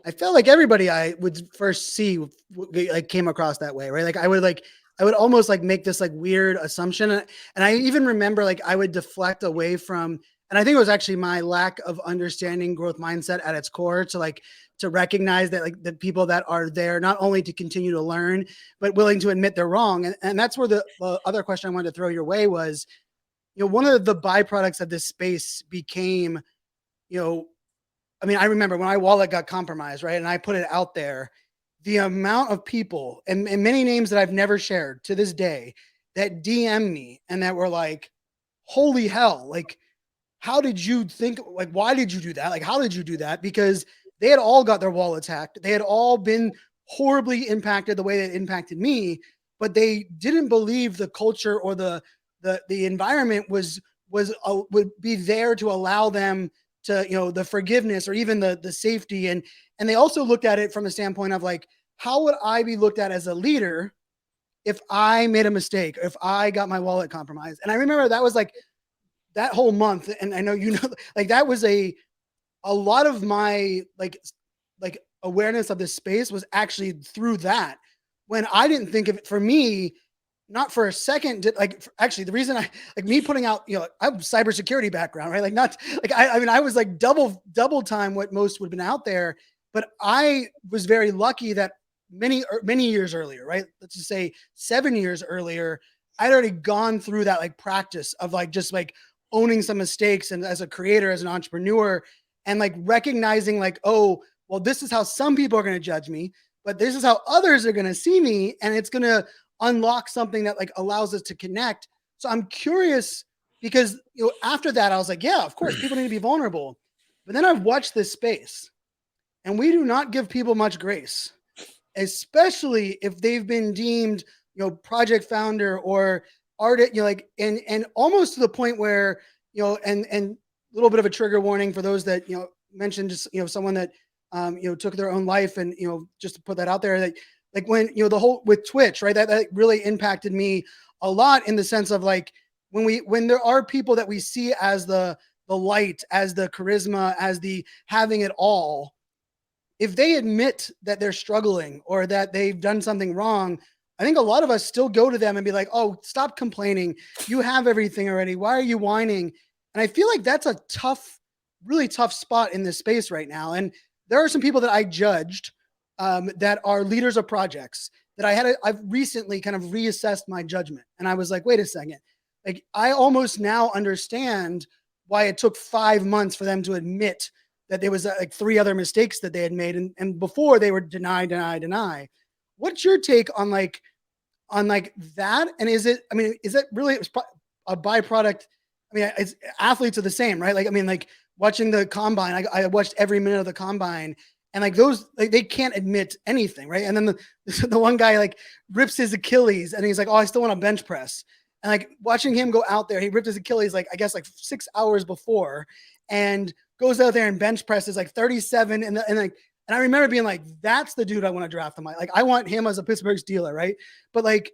I felt like everybody I would first see like came across that way, right? I would almost like make this like weird assumption, and I even remember like I would deflect away from, and I think it was actually my lack of understanding growth mindset at its core to recognize that like the people that are there not only to continue to learn but willing to admit they're wrong, and that's where the other question I wanted to throw your way was, one of the byproducts of this space became, you know, I mean, I remember when my wallet got compromised, right? And I put it out there, the amount of people and many names that I've never shared to this day that DM me and that were like, holy hell, like, how did you think, like, why did you do that? Like, how did you do that? Because they had all got their wallets hacked. They had all been horribly impacted the way that it impacted me, but they didn't believe the culture or the environment would be there to allow them to, the forgiveness or even the safety. And they also looked at it from a standpoint of like, how would I be looked at as a leader if I made a mistake, if I got my wallet compromised? And I remember that was like that whole month. And I know, like that was a lot of my like awareness of this space was actually through that, when I didn't think of it for me, not for a second did, like actually the reason I like me putting out, I have cybersecurity background, right? Like not like I mean I was like double time what most would have been out there, but I was very lucky that many years earlier, right? Let's just say 7 years earlier, I'd already gone through that like practice of like just like owning some mistakes and as a creator, as an entrepreneur, and like recognizing like, oh, well, this is how some people are going to judge me, but this is how others are going to see me, and it's going to unlock something that like allows us to connect. So I'm curious because after that I was like, yeah, of course people need to be vulnerable. But then I've watched this space and we do not give people much grace. especially if they've been deemed, project founder or artist, like, and almost to the point where, and a little bit of a trigger warning for those that, mentioned just, someone that, took their own life, and, just to put that out there, like when, the whole with Twitch, right, that really impacted me a lot, in the sense of like, when there are people that we see as the light, as the charisma, as the having it all, if they admit that they're struggling or that they've done something wrong, I think a lot of us still go to them and be like, "Oh, stop complaining. You have everything already. Why are you whining?" And I feel like that's a tough, really tough spot in this space right now. And there are some people that I judged, that are leaders of projects, that I've recently kind of reassessed my judgment. And I was like, wait a second. Like, I almost now understand why it took 5 months for them to admit that there was like 3 other mistakes that they had made. And before, they were deny. What's your take on that? And is it really a byproduct? I mean, it's, athletes are the same, right? Like, I mean, like watching the combine, I watched every minute of the combine, and like those, like, they can't admit anything, right? And then the one guy like rips his Achilles, and he's like, "Oh, I still want to bench press." And like watching him go out there, he ripped his Achilles, like, I guess like 6 hours before, and goes out there and bench presses like 37. And I remember being like, that's the dude I want to draft him. Like, I want him as a Pittsburgh Steeler, right? But like,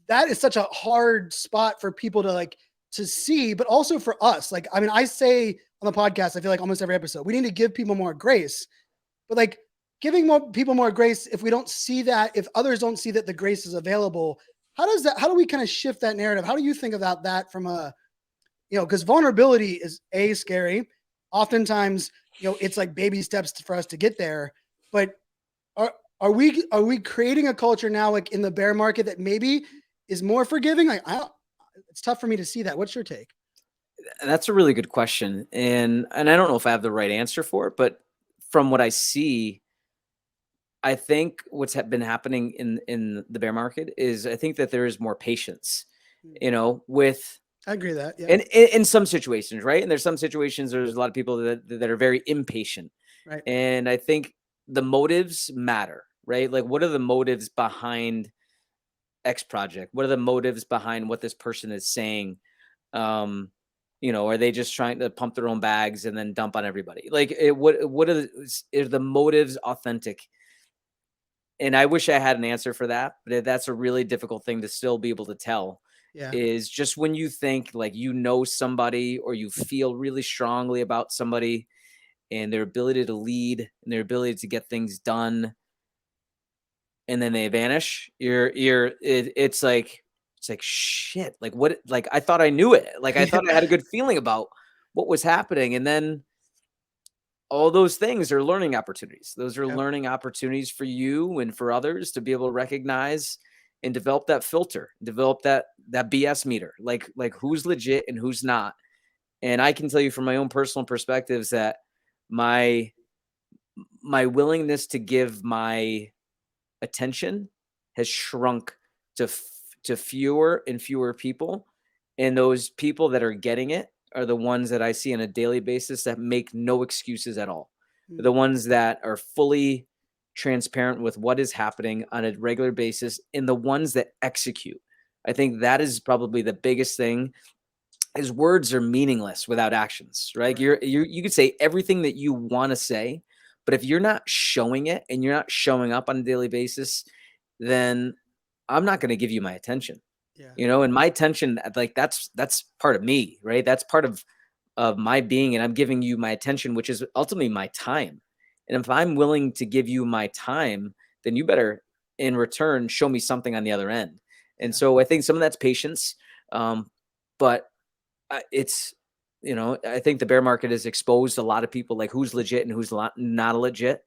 that is such a hard spot for people to see, but also for us. Like, I mean, I say on the podcast, I feel like almost every episode, we need to give people more grace, but like, giving more people more grace, if we don't see that, if others don't see that the grace is available, how do we kind of shift that narrative? How do you think about that from a, because vulnerability is scary. Oftentimes, it's like baby steps for us to get there. But are we creating a culture now, like in the bear market, that maybe is more forgiving? Like, it's tough for me to see that. What's your take? That's a really good question, and I don't know if I have the right answer for it, but from what I see, I think what's been happening in the bear market is, I think that there is more patience, with. I agree with that. Yeah. And in some situations, right? And there's some situations, there's a lot of people that are very impatient. Right. And I think the motives matter, right? Like, what are the motives behind X project? What are the motives behind what this person is saying? Are they just trying to pump their own bags and then dump on everybody? Like, what are the motives authentic? And I wish I had an answer for that, but that's a really difficult thing to still be able to tell. Yeah. Is just when you think like somebody, or you feel really strongly about somebody and their ability to lead and their ability to get things done, and then they vanish, it's like shit. Like, what? Like, I thought I knew it. Like, I thought I had a good feeling about what was happening, and then all those things are learning opportunities. Those are learning opportunities for you and for others to be able to recognize and develop that filter, develop that BS meter, like who's legit and who's not. And I can tell you from my own personal perspectives that my willingness to give my attention has shrunk to fewer and fewer people. And those people that are getting it are the ones that I see on a daily basis that make no excuses at all. Mm. The ones that are fully transparent with what is happening on a regular basis, and the ones that execute. I think that is probably the biggest thing, is words are meaninless without actions, right? You could say everything that you want to say, but if you're not showing it and you're not showing up on a daily basis, then I'm not going to give you my attention. Yeah. And my attention, like, that's part of me, right? That's part of my being, and I'm giving you my attention, which is ultimately my time. And if I'm willing to give you my time, then you better, in return, show me something on the other end. And so I think some of that's patience, but it's, I think the bear market has exposed a lot of people, like who's legit and who's not legit.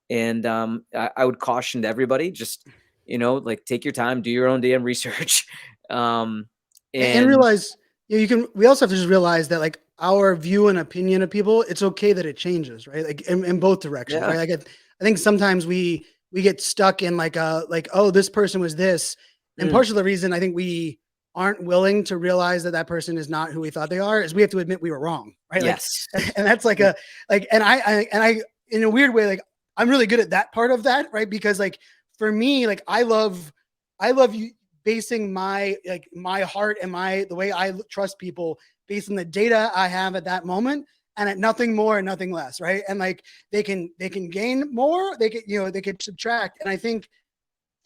And I would caution to everybody, just, like, take your time, do your own damn research. And realize, we also have to just realize that, like, our view and opinion of people, it's okay that it changes, right? Like, in both directions, right? Like, I think sometimes we get stuck in like, oh, this person was this. And part of the reason I think we aren't willing to realize that person is not who we thought they are is we have to admit we were wrong, right? Yes. Like, and that's like and I in a weird way, like, I'm really good at that part of that, right? Because like for me, like I love you basing my like my heart and the way I trust people based on the data I have at that moment and at nothing more and nothing less, right? And like they can gain more, they can they could subtract, and I think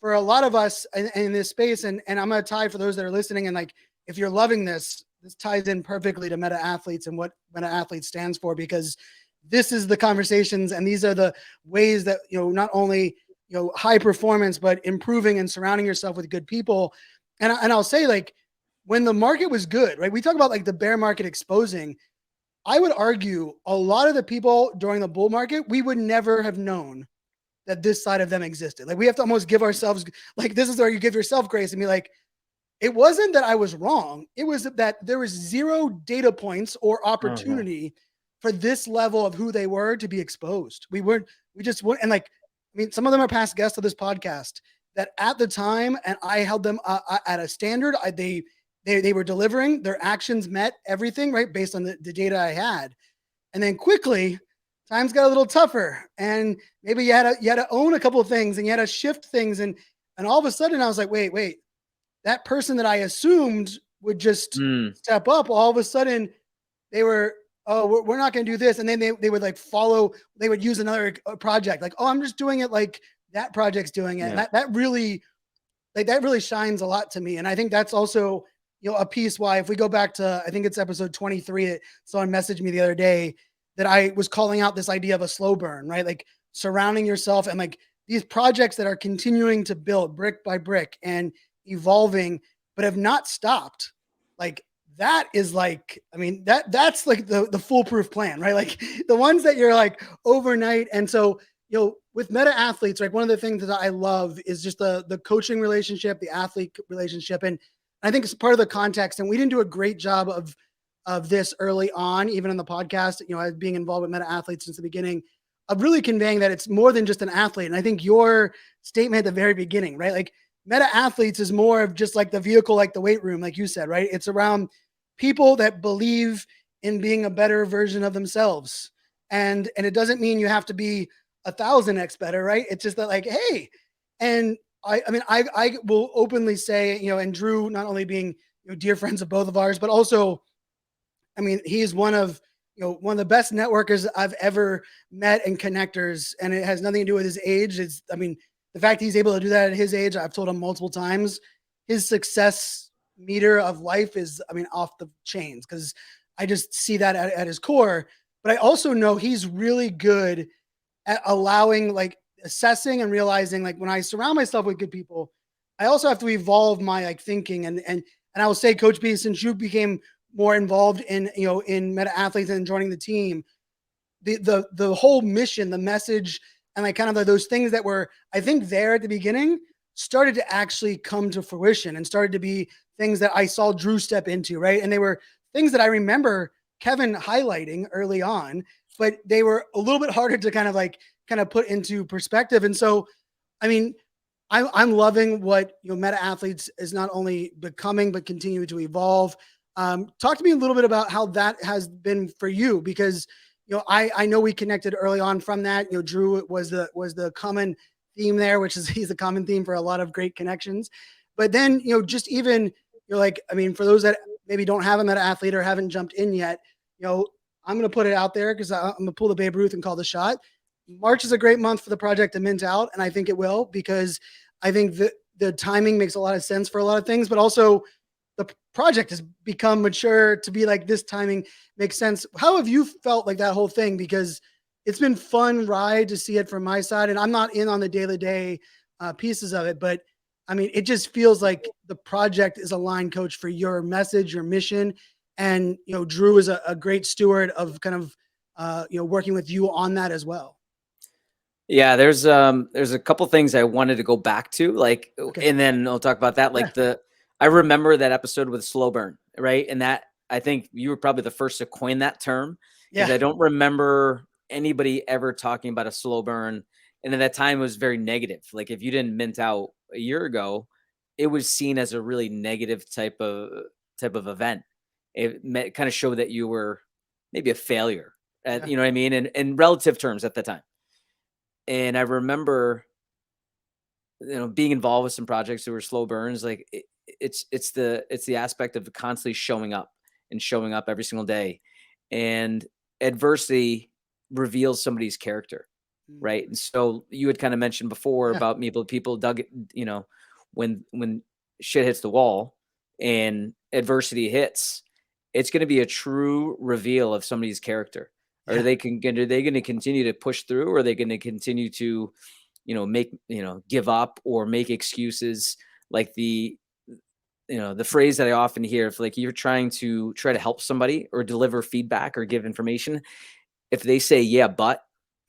for a lot of us in this space, and I'm gonna tie for those that are listening, and like if you're loving this ties in perfectly to Meta Athletes and what Meta Athletes stands for, because this is the conversations and these are the ways that not only high performance but improving and surrounding yourself with good people. And I'll say, like, when the market was good, right, we talk about like the bear market exposing. I would argue a lot of the people during the bull market, we would never have known that this side of them existed. Like we have to almost give ourselves, like, this is where you give yourself grace and be like, it wasn't that I was wrong. It was that there was zero data points or opportunity for this level of who they were to be exposed. We just weren't. And like, I mean, some of them are past guests of this podcast that at the time, and I held them at a standard. They were delivering, their actions met everything, right? Based on the data I had. And then quickly, times got a little tougher, and maybe you had to own a couple of things, and you had to shift things, and all of a sudden I was like, wait, that person that I assumed would just step up, all of a sudden they were, oh, we're not going to do this, and then they would like follow, they would use another project, like, oh, I'm just doing it like that project's doing it. Yeah. And that really shines a lot to me, and I think that's also a piece why, if we go back to, I think it's episode 23, that someone messaged me the other day, that I was calling out this idea of a slow burn, right? Like surrounding yourself and like these projects that are continuing to build brick by brick and evolving, but have not stopped. Like that is like, I mean, that's like the foolproof plan, right? Like the ones that you're like overnight. And so, with Meta Athletes, like one of the things that I love is just the coaching relationship, the athlete relationship. And I think it's part of the context. And we didn't do a great job of this early on, even on the podcast, as being involved with Meta Athletes since the beginning, of really conveying that it's more than just an athlete. And I think your statement at the very beginning, right? Like Meta Athletes is more of just like the vehicle, like the weight room, like you said, right? It's around people that believe in being a better version of themselves. And it doesn't mean you have to be 1,000x better, right? It's just that, like, hey, and I mean, I will openly say, and Drew, not only being dear friends of both of ours, but also, I mean, he is one of the best networkers I've ever met and connectors, and it has nothing to do with his age. It's, I mean, the fact he's able to do that at his age, I've told him multiple times, his success meter of life is, I mean, off the chains, because I just see that at his core. But I also know he's really good at allowing, like, assessing and realizing, like, when I surround myself with good people, I also have to evolve my like thinking. And I will say, Coach B, since you became more involved in in Meta Athletes and joining the team, the whole mission, the message, and like kind of those things that were, I think, there at the beginning started to actually come to fruition and started to be things that I saw Drew step into, right? And they were things that I remember Kevin highlighting early on, but they were a little bit harder to kind of put into perspective. And so, I mean, I'm loving what Meta Athletes is not only becoming but continue to evolve. Talk to me a little bit about how that has been for you, because I know we connected early on from that. Drew was the common theme there, which is he's a common theme for a lot of great connections. But then just even like, I mean, for those that maybe don't have a Meta Athlete or haven't jumped in yet, I'm going to put it out there because I'm going to pull the Babe Ruth and call the shot. March is a great month for the project to mint out, and I think it will, because I think the timing makes a lot of sense for a lot of things, but also the project has become mature to be like, this timing makes sense. How have you felt like that whole thing? Because it's been fun ride to see it from my side, and I'm not in on the day-to-day pieces of it, but I mean, it just feels like the project is aligned, Coach, for your message, your mission. And, Drew is a great steward of kind of, working with you on that as well. Yeah, there's a couple things I wanted to go back to, like, Okay. and then I'll talk about that. Like I remember that episode with slow burn, right? And that, I think you were probably the first to coin that term, because I don't remember anybody ever talking about a slow burn. And at that time it was very negative. Like if you didn't mint out a year ago, it was seen as a really negative type of event. It kind of showed that you were maybe a failure, you know what I mean? In relative terms at the time. And I remember, being involved with some projects that were slow burns. Like it's the aspect of constantly showing up every single day, and adversity reveals somebody's character, Mm. right? And so you had kind of mentioned before Yeah. about people dug it, when shit hits the wall and adversity hits, it's going to be a true reveal of somebody's character. Yeah. Are they going to continue to push through, or are they going to continue to give up or make excuses? Like the phrase that I often hear, if like you're trying to help somebody or deliver feedback or give information, if they say, yeah, but,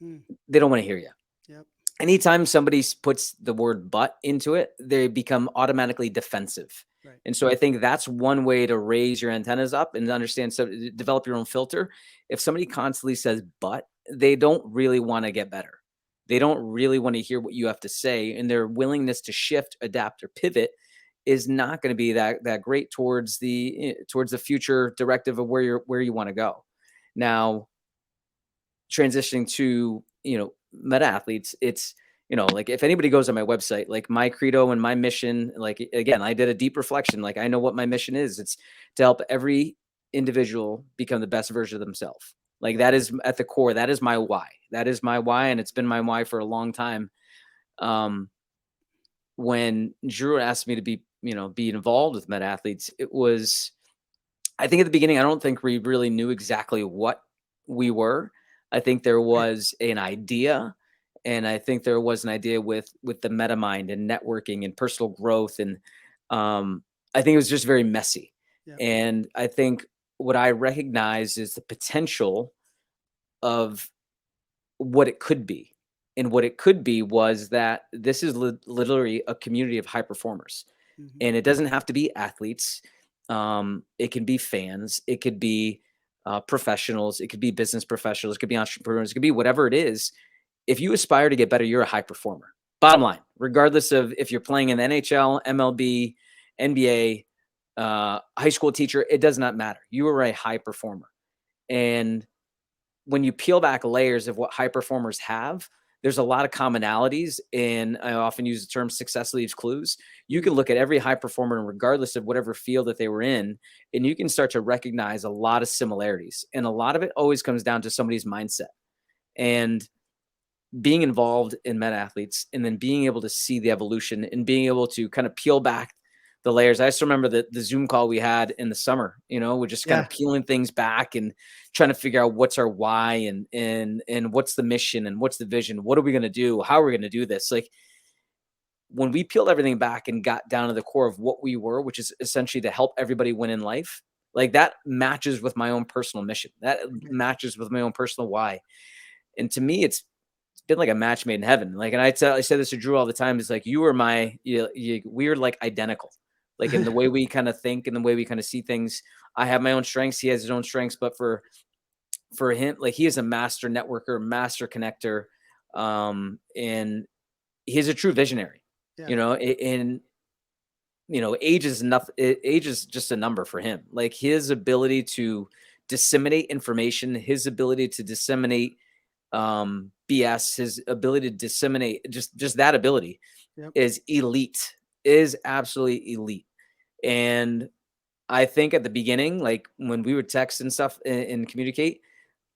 Mm. they don't want to hear you. Yep. Anytime somebody puts the word but into it, they become automatically defensive. Right. And so I think that's one way to raise your antennas up and understand, so develop your own filter. If somebody constantly says but, they don't really want to get better. They don't really want to hear what you have to say, and their willingness to shift, adapt, or pivot is not going to be that great towards the future directive of where you want to go. Now, transitioning to meta athletes, it's like if anybody goes on my website, like my credo and my mission, like again, I did a deep reflection. Like I know what my mission is. It's to help every individual become the best version of themselves. Like that is at the core. That is my why. That is my why, and it's been my why for a long time. When Drew asked me to be involved with meta athletes, it was, I think at the beginning, I don't think we really knew exactly what we were. I think there Right. was an idea, and I think there was an idea with the meta mind and networking and personal growth, and I think it was just very messy. Yep. And I think what I recognize is the potential of what it could be. And what it could be was that this is literally a community of high performers, Mhm. and it doesn't have to be athletes. It can be fans. It could be professionals. It could be business professionals. It could be entrepreneurs. It could be whatever it is. If you aspire to get better, you're a high performer. Bottom line, regardless of if you're playing in the NHL, MLB, NBA, high school teacher, it does not matter. You are a high performer. And when you peel back layers of what high performers have, there's a lot of commonalities. And I often use the term success leaves clues. You Mm. can look at every high performer, and regardless of whatever field that they were in, and you can start to recognize a lot of similarities. And a lot of it always comes down to somebody's mindset. And being involved in meta athletes, and then being able to see the evolution and being able to kind of peel back the layers. I still remember the Zoom call we had in the summer, we're just kind Yeah. of peeling things back and trying to figure out what's our why, and what's the mission, and what's the vision. What are we going to do? How are we going to do this? Like when we peeled everything back and got down to the core of what we were, which is essentially to help everybody win in life, like that matches with my own personal mission. That Okay. matches with my own personal why. And to me, it's been like a match made in heaven. Like, and I say this to Drew all the time. It's like, you are we're like identical, like in the way we kind of think and the way we kind of see things. I have my own strengths. He has his own strengths, but for him, like he is a master networker, master connector. And he's a true visionary, Yeah. and age is nothing. Age is just a number for him. Like his ability to disseminate information, his ability to disseminate BS, his ability to disseminate, just that ability Yep. is elite, is absolutely elite. And I think at the beginning, like when we would text and stuff and communicate,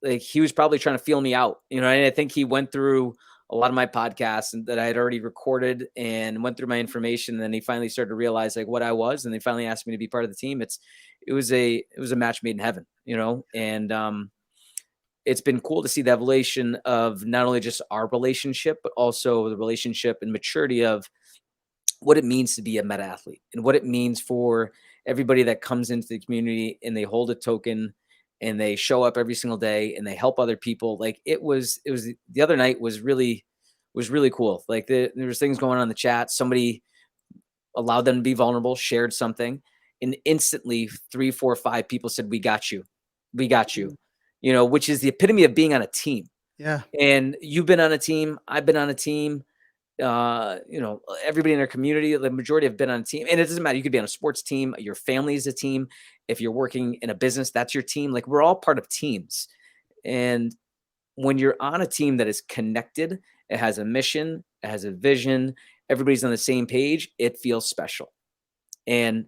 like he was probably trying to feel me out, and I think he went through a lot of my podcasts and that I had already recorded and went through my information. And then he finally started to realize like what I was, and they finally asked me to be part of the team. It was a match made in heaven, and it's been cool to see the evolution of not only just our relationship, but also the relationship and maturity of what it means to be a meta athlete, and what it means for everybody that comes into the community and they hold a token and they show up every single day and they help other people. Like it was the other night was really cool. Like there was things going on in the chat. Somebody allowed them to be vulnerable, shared something, and instantly 3, 4, 5 people said, we got you, Mm. which is the epitome of being on a team. Yeah. And you've been on a team, I've been on a team, everybody in our community, the majority have been on a team. And it doesn't matter. You could be on a sports team, your family is a team. If you're working in a business, that's your team. Like we're all part of teams. And when you're on a team that is connected it has a mission, it has a vision, everybody's on the same page, it feels special. And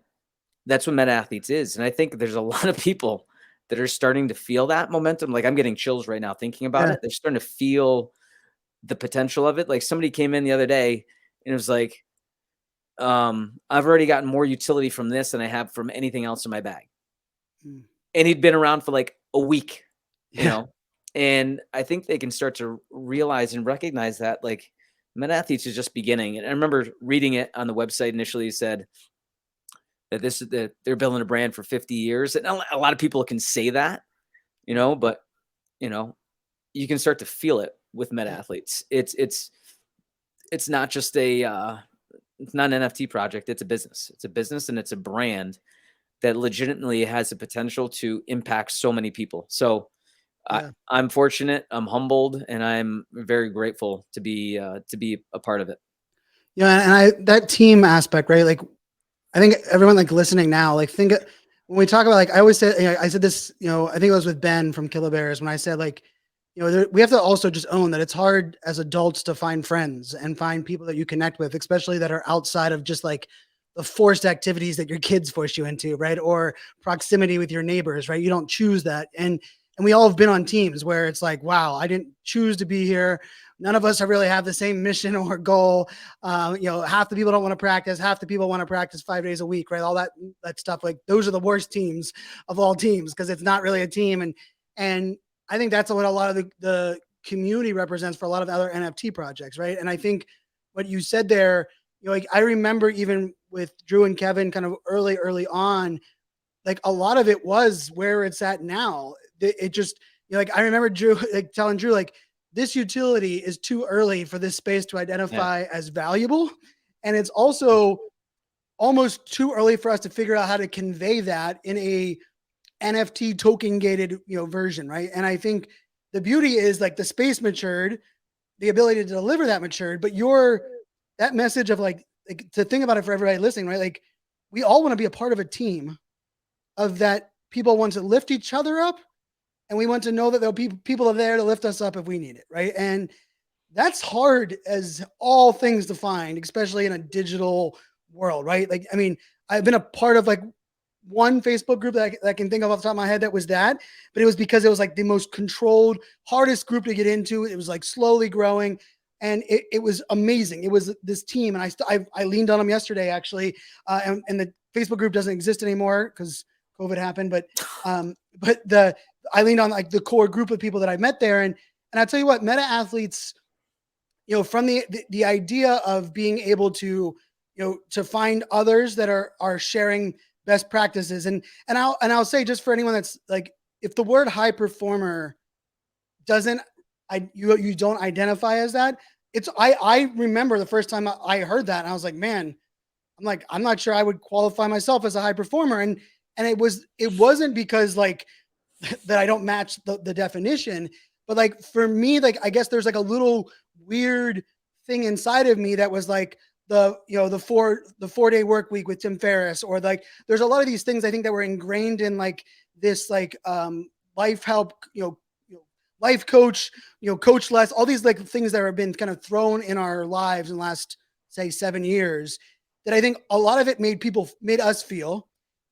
that's what meta athletes is. And I think there's a lot of people that are starting to feel that momentum. Like I'm getting chills right now thinking about Yeah. it. They're starting to feel the potential of it. Like somebody came in the other day and it was like, I've already gotten more utility from this than I have from anything else in my bag. Mm. And he'd been around for like a week, you Yeah. know? And I think they can start to realize and recognize that like meta athletes is just beginning. And I remember reading it on the website initially said that that they're building a brand for 50 years. And a lot of people can say that, but you know, you can start to feel it with meta Yeah. athletes. It's not just it's not an NFT project. It's a business. It's a business and it's a brand that legitimately has the potential to impact so many people. So Yeah. I'm fortunate, I'm humbled, and I'm very grateful to be a part of it. Yeah. And that team aspect, right? Like, I think everyone like listening now, like when we talk about, like, I always say, I said this, I think it was with Ben from Killer Bears when I said, like, we have to also just own that it's hard as adults to find friends and find people that you connect with, especially that are outside of just like the forced activities that your kids force you into, right? Or proximity with your neighbors, right? You don't choose that. And we all have been on teams where it's like, wow, I didn't choose to be here. None of us have really have the same mission or goal. Half the people don't want to practice. Half the people want to practice 5 days a week, right? All that stuff. Like those are the worst teams of all teams because it's not really a team. And I think that's what a lot of the community represents for a lot of other NFT projects, right? And I think what you said there, like I remember even with Drew and Kevin kind of early on, like a lot of it was where it's at now. It just, like I remember Drew, like telling Drew, like this utility is too early for this space to identify as valuable. And it's also almost too early for us to figure out how to convey that in a NFT token gated, version. Right. And I think the beauty is like the space matured, the ability to deliver that matured, but that message of like to think about it for everybody listening, right? Like we all want to be a part of a team of that. People want to lift each other up and we want to know that there'll be people are there to lift us up if we need it. Right. And that's hard as all things to find, especially in a digital world. Right. Like, I mean, I've been a part of like one Facebook group that I can think of off the top of my head that was that, but it was because it was like the most controlled, hardest group to get into. It was like slowly growing and it was amazing. It was this team. And I leaned on them yesterday actually. And the Facebook group doesn't exist anymore because COVID happened, but I leaned on like the core group of people that I met there. And I'll tell you what, meta athletes, from the idea of being able to, to find others that are sharing best practices. And I'll say just for anyone that's like, if the word high performer you don't identify as that, I remember the first time I heard that and I was like, man, I'm not sure I would qualify myself as a high performer. And it wasn't because like that I don't match the definition, but like for me, like I guess there's like a little weird thing inside of me that was like the 4-day work week with Tim Ferriss, or like there's a lot of these things I think that were ingrained in like this like life help, life coach, coach less, all these like things that have been kind of thrown in our lives in the last say 7 years that I think a lot of it made us feel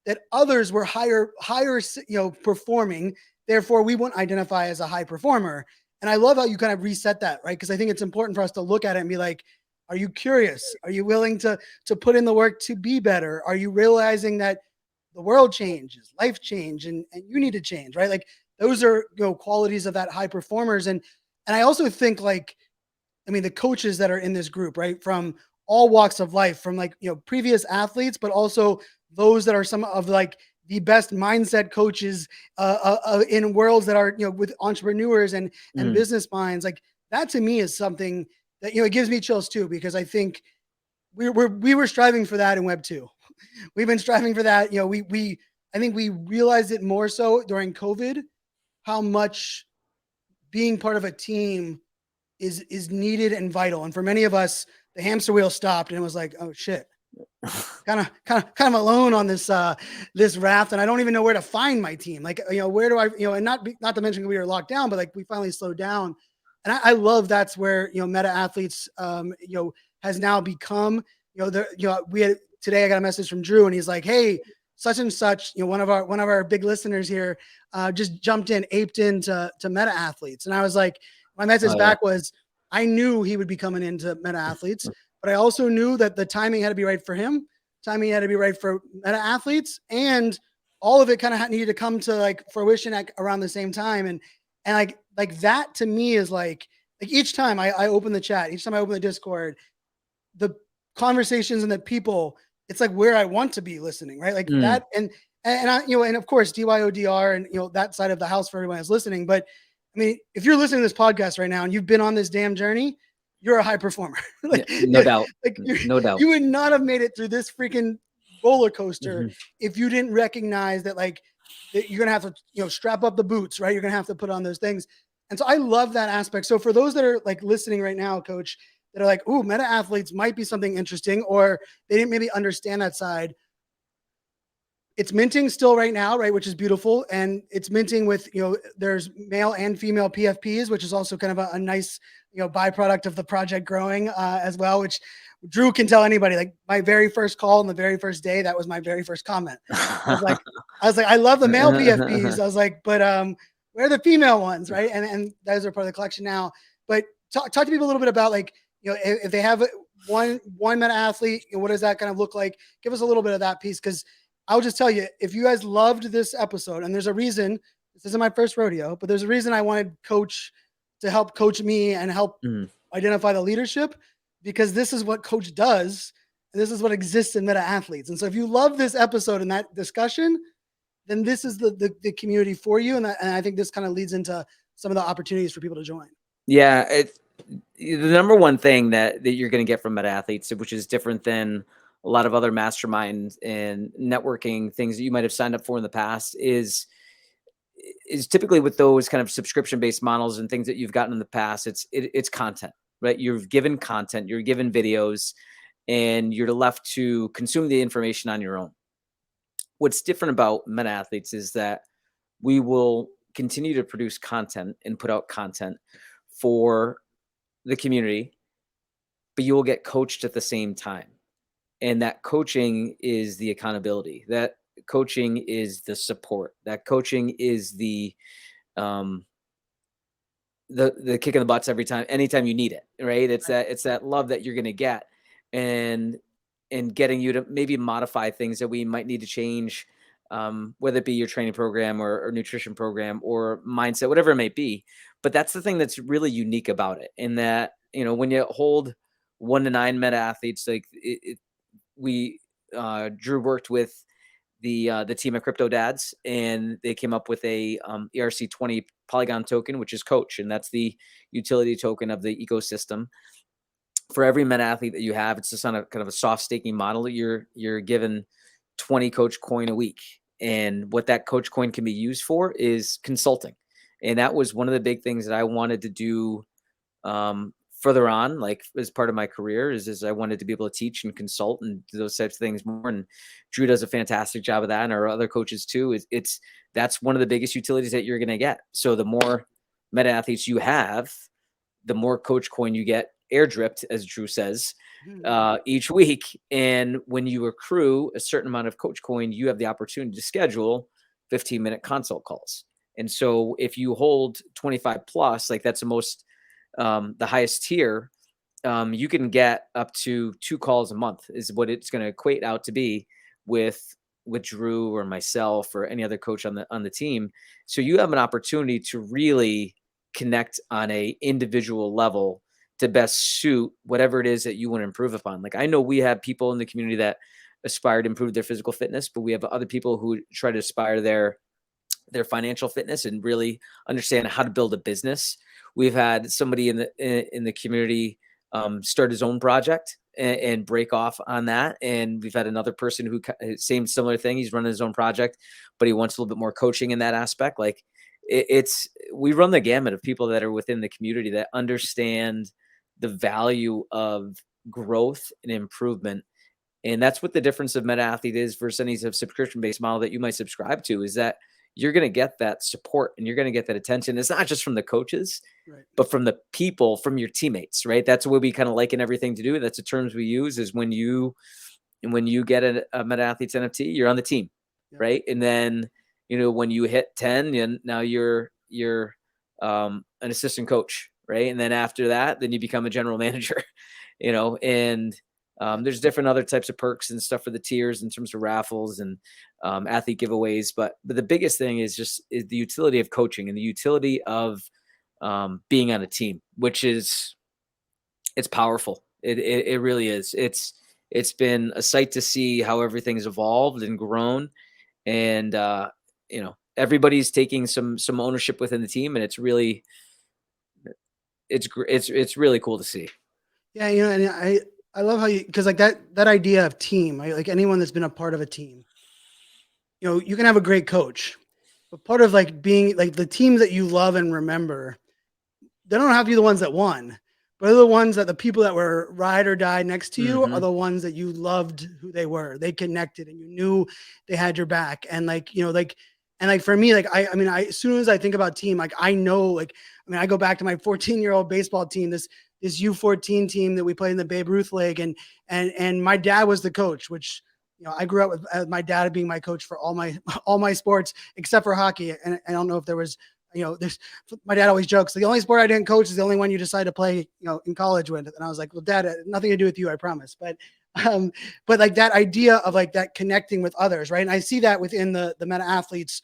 that others were higher, performing. Therefore, we wouldn't identify as a high performer. And I love how you kind of reset that, right? Because I think it's important for us to look at it and be like, are you curious? Are you willing to put in the work to be better? Are you realizing that the world changes, life change, and you need to change, right? Like those are qualities of that high performers. And I also think like, I mean, the coaches that are in this group, right, from all walks of life, from like previous athletes, but also those that are some of like the best mindset coaches in worlds that are with entrepreneurs and business minds. Like that to me is something that it gives me chills too, because I think we were striving for that in Web 2. We've been striving for that. I think we realized it more so during COVID, how much being part of a team is needed and vital. And for many of us, the hamster wheel stopped and it was like, oh shit, kind of alone on this raft, and I don't even know where to find my team. Like, where do I, and not to mention we were locked down, but like we finally slowed down. And I love that's where, Meta Athletes, has now become, today I got a message from Drew and he's like, hey, such and such, one of our big listeners here, just jumped in, aped into Meta Athletes. And I was like, my message Oh, yeah. back was, I knew he would be coming into Meta Athletes, but I also knew that the timing had to be right for him. Timing had to be right for Meta Athletes, and all of it kind of needed to come to like fruition around the same time. And like that to me is like each time I open the chat, each time I open the Discord, the conversations and the people, it's like where I want to be listening, right? Like that, and I, and of course DYODR and that side of the house for everyone that's listening. But I mean, if you're listening to this podcast right now and you've been on this damn journey, you're a high performer. Like, yeah, no doubt. like No doubt. you would not have made it through this freaking roller coaster if you didn't recognize that, like, that you're gonna have to, strap up the boots, right? You're gonna have to put on those things. And so I love that aspect. So for those that are like listening right now, Coach, that are like, ooh, Meta Athletes might be something interesting, or they didn't maybe understand that side. It's minting still right now, right? Which is beautiful. And it's minting with, there's male and female PFPs, which is also kind of a nice, byproduct of the project growing as well, which Drew can tell anybody. Like my very first call on the very first day, that was my very first comment. I was like, I love the male PFPs. I was like, but where are the female ones, right? And those are part of the collection now. But talk to people a little bit about, like, if they have one Meta Athlete, what does that kind of look like? Give us a little bit of that piece, because I'll just tell you, if you guys loved this episode, and there's a reason, this isn't my first rodeo, but there's a reason I wanted Coach to help coach me and help identify the leadership, because this is what Coach does. And this is what exists in Meta Athletes. And so if you love this episode and that discussion, then this is the community for you. And I think this kind of leads into some of the opportunities for people to join. Yeah. The number one thing that you're going to get from Meta Athletes, which is different than a lot of other masterminds and networking things that you might have signed up for in the past, is typically with those kind of subscription-based models and things that you've gotten in the past, it's content, right? You're given content, you're given videos, and you're left to consume the information on your own. What's different about Meta Athletes is that we will continue to produce content and put out content for the community, but you will get coached at the same time. And that coaching is the accountability. That coaching is the support. That coaching is the kick in the butts anytime you need it, right? It's that love that you're going to get, and getting you to maybe modify things that we might need to change, whether it be your training program or nutrition program or mindset, whatever it may be. But that's the thing that's really unique about it, in that, when you hold 1 to 9 Meta Athletes, like Drew worked with the team of Crypto Dads, and they came up with a ERC20 Polygon token, which is Coach, and that's the utility token of the ecosystem. For every Meta Athlete that you have, it's just on a kind of a soft staking model. You're given 20 Coach coin a week, and what that Coach coin can be used for is consulting. And that was one of the big things that I wanted to do further on, like as part of my career, is I wanted to be able to teach and consult and do those types of things more. And Drew does a fantastic job of that, and our other coaches too. That's one of the biggest utilities that you're going to get. So the more Meta Athletes you have, the more Coach coin you get airdripped, as Drew says, each week. And when you accrue a certain amount of Coach coin, you have the opportunity to schedule 15-minute consult calls. And so if you hold 25 plus, like that's the highest tier, you can get up to 2 calls a month is what it's going to equate out to be with Drew or myself or any other coach on the team. So you have an opportunity to really connect on a individual level to best suit whatever it is that you want to improve upon. Like, I know we have people in the community that aspire to improve their physical fitness, but we have other people who try to aspire to their financial fitness and really understand how to build a business. We've had somebody in the community start his own project and break off on that. And we've had another person who same similar thing. He's running his own project, but he wants a little bit more coaching in that aspect. Like we run the gamut of people that are within the community that understand the value of growth and improvement. And that's what the difference of Meta Athlete is versus any subscription-based model that you might subscribe to, is that you're going to get that support and you're going to get that attention. It's not just from the coaches, Right. but from the people, from your teammates, right? That's what we kind of liken everything to do. That's the terms we use is when you get a Meta Athletes NFT, you're on the team, Yep. right? And then, when you hit 10, and now you're an assistant coach, right? And then after that, then you become a general manager, and there's different other types of perks and stuff for the tiers in terms of raffles and athlete giveaways. But the biggest thing is the utility of coaching and the utility of being on a team, which it's powerful. It really is. It's been a sight to see how everything's evolved and grown, and everybody's taking some ownership within the team, and it's really cool to see. Yeah, and I love how because like that idea of team, right? Like anyone that's been a part of a team, you can have a great coach, but part of like being like the team that you love and remember, they don't have to be the ones that won, but they're the ones that the people that were ride or die next to you are the ones that you loved who they were. They connected and you knew they had your back. And for me, like, as soon as I think about team, like, I know, like, I go back to my 14-year-old baseball team, this U14 team that we played in the Babe Ruth League. And my dad was the coach, which, I grew up with my dad being my coach for all my sports, except for hockey. And I don't know if there was, my dad always jokes, the only sport I didn't coach is the only one you decide to play, in college with. And I was like, well, Dad, nothing to do with you, I promise. But like that idea of like that connecting with others, right? And I see that within the Meta Athletes,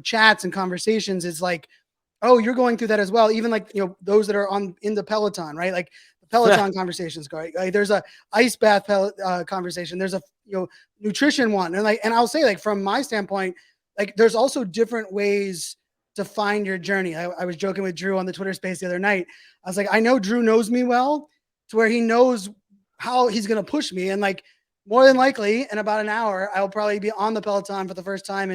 chats and conversations. Is like, oh, you're going through that as well. Even like, those that are in the Peloton, right? Like the Peloton conversations go, like, there's a ice bath conversation. There's a, nutrition one. And I'll say, like, from my standpoint, like there's also different ways to find your journey. I was joking with Drew on the Twitter space the other night. I was like, I know Drew knows me well to where he knows how he's going to push me. And like, more than likely in about an hour, I'll probably be on the Peloton for the first time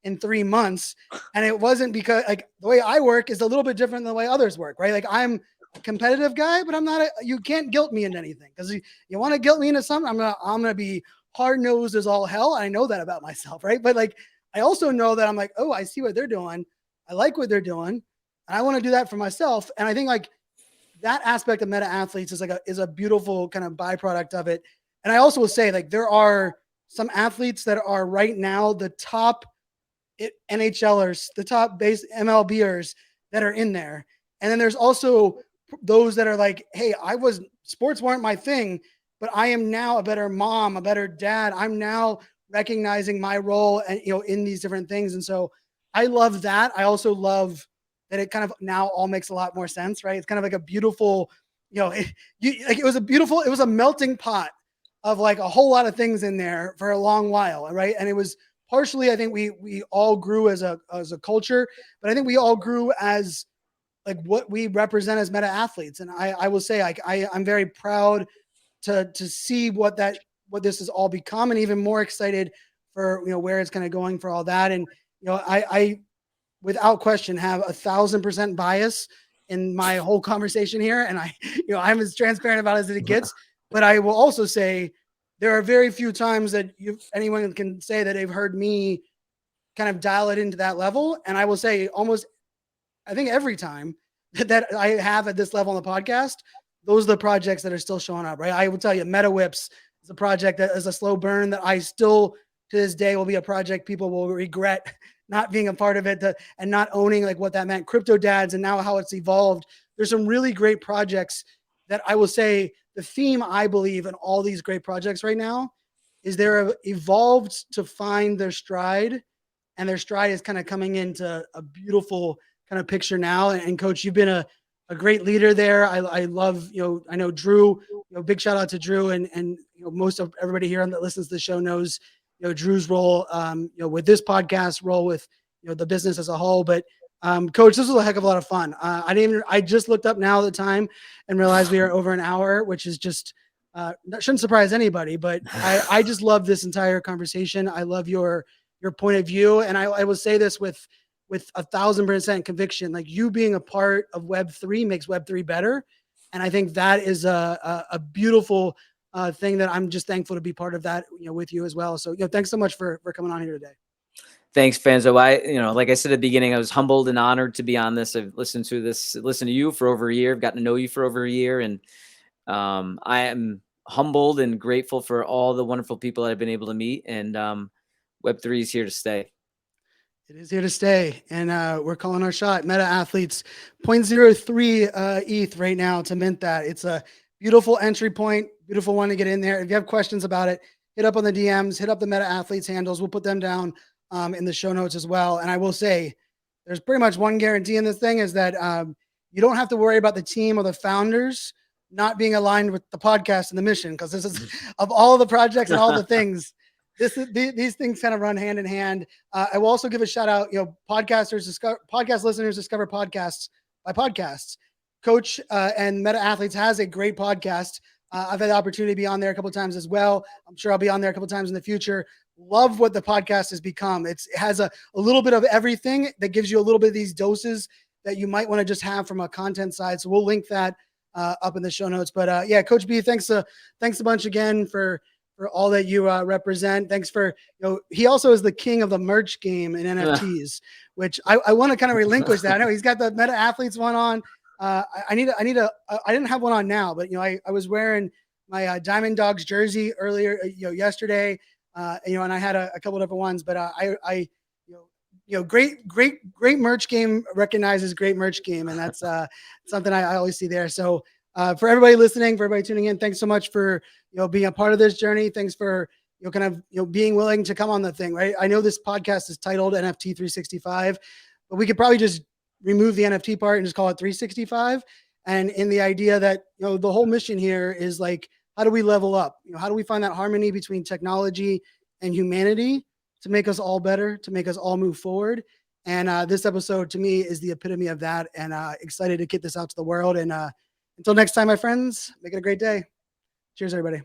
in 3 months. And it wasn't because like the way I work is a little bit different than the way others work, right? Like I'm a competitive guy, but I'm not, you can't guilt me into anything. Cause you want to guilt me into something, I'm going to be hard nosed as all hell. I know that about myself. Right. But like, I also know that I'm like, oh, I see what they're doing. I like what they're doing. And I want to do that for myself. And I think like that aspect of Meta Athletes is a beautiful kind of byproduct of it. And I also will say, like, there are some athletes that are right now the top NHLers, the top base MLBers that are in there. And then there's also those that are like, hey, sports weren't my thing, but I am now a better mom, a better dad. I'm now recognizing my role and, in these different things. And so I love that. I also love that it kind of now all makes a lot more sense, right? It's kind of like a beautiful, it was a melting pot of like a whole lot of things in there for a long while, right? And it was partially, I think we all grew as a culture, but I think we all grew as like what we represent as Meta Athletes. And I will say, like, I'm very proud to see what this has all become, and even more excited for, where it's kind of going for all that. And, I without question have 1,000% bias in my whole conversation here. And I'm as transparent about it as it gets, but I will also say there are very few times that anyone can say that they've heard me kind of dial it into that level. And I will say I think every time that I have at this level on the podcast, those are the projects that are still showing up, right? I will tell you, Meta Whips is a project that is a slow burn that I still to this day will be a project people will regret not being a part of it and not owning like what that meant. Crypto Dads and now how it's evolved. There's some really great projects that I will say the theme I believe in all these great projects right now is they're evolved to find their stride, and their stride is kind of coming into a beautiful kind of picture now. And Coach, you've been a great leader there. I love, I know Drew, big shout out to Drew and most of everybody here that listens to the show knows, Drew's role, with this podcast, role with, the business as a whole. But Coach, this was a heck of a lot of fun. I just looked up now the time and realized we are over an hour, which is just, that shouldn't surprise anybody, but I just love this entire conversation. I love your point of view. And I will say this with 1,000% conviction, like you being a part of Web3 makes Web3 better. And I think that is a beautiful thing that I'm just thankful to be part of that, with you as well. So, thanks so much for coming on here today. Thanks, Fanzo. Like I said at the beginning, I was humbled and honored to be on this. I've listened to you for over a year. I've gotten to know you for over a year, and I am humbled and grateful for all the wonderful people I've been able to meet. And Web3 is here to stay. It is here to stay, and we're calling our shot. Meta Athletes 0.03 ETH right now to mint that. It's a beautiful entry point, beautiful one to get in there. If you have questions about it, hit up on the DMs, hit up the Meta Athletes handles. We'll put them down in the show notes as well. And I will say, there's pretty much one guarantee in this thing is that you don't have to worry about the team or the founders not being aligned with the podcast and the mission, because this is of all the projects and all the things. These things kind of run hand in hand. I will also give a shout out, podcast listeners discover podcasts by podcasts. Coach and Meta Athletes has a great podcast. I've had the opportunity to be on there a couple of times as well. I'm sure I'll be on there a couple of times in the future. Love what the podcast has become. It has a little bit of everything that gives you a little bit of these doses that you might want to just have from a content side. So we'll link that up in the show notes. But yeah, Coach B, thanks a bunch again for all that you represent. Thanks for, he also is the king of the merch game in NFTs, which I want to kind of relinquish that. I know he's got the Meta Athletes one on. I didn't have one on now, but, I was wearing my Diamond Dogs jersey earlier, yesterday, and I had a couple different ones, but great merch game recognizes great merch game. And that's something I always see there. So for everybody listening, for everybody tuning in, thanks so much for, being a part of this journey. Thanks for, being willing to come on the thing, right? I know this podcast is titled NFT 365, but we could probably just remove the NFT part and just call it 365. And in the idea that, the whole mission here is like, how do we level up? How do we find that harmony between technology and humanity to make us all better, to make us all move forward? And this episode to me is the epitome of that, and excited to get this out to the world. And until next time, my friends, make it a great day. Cheers, everybody.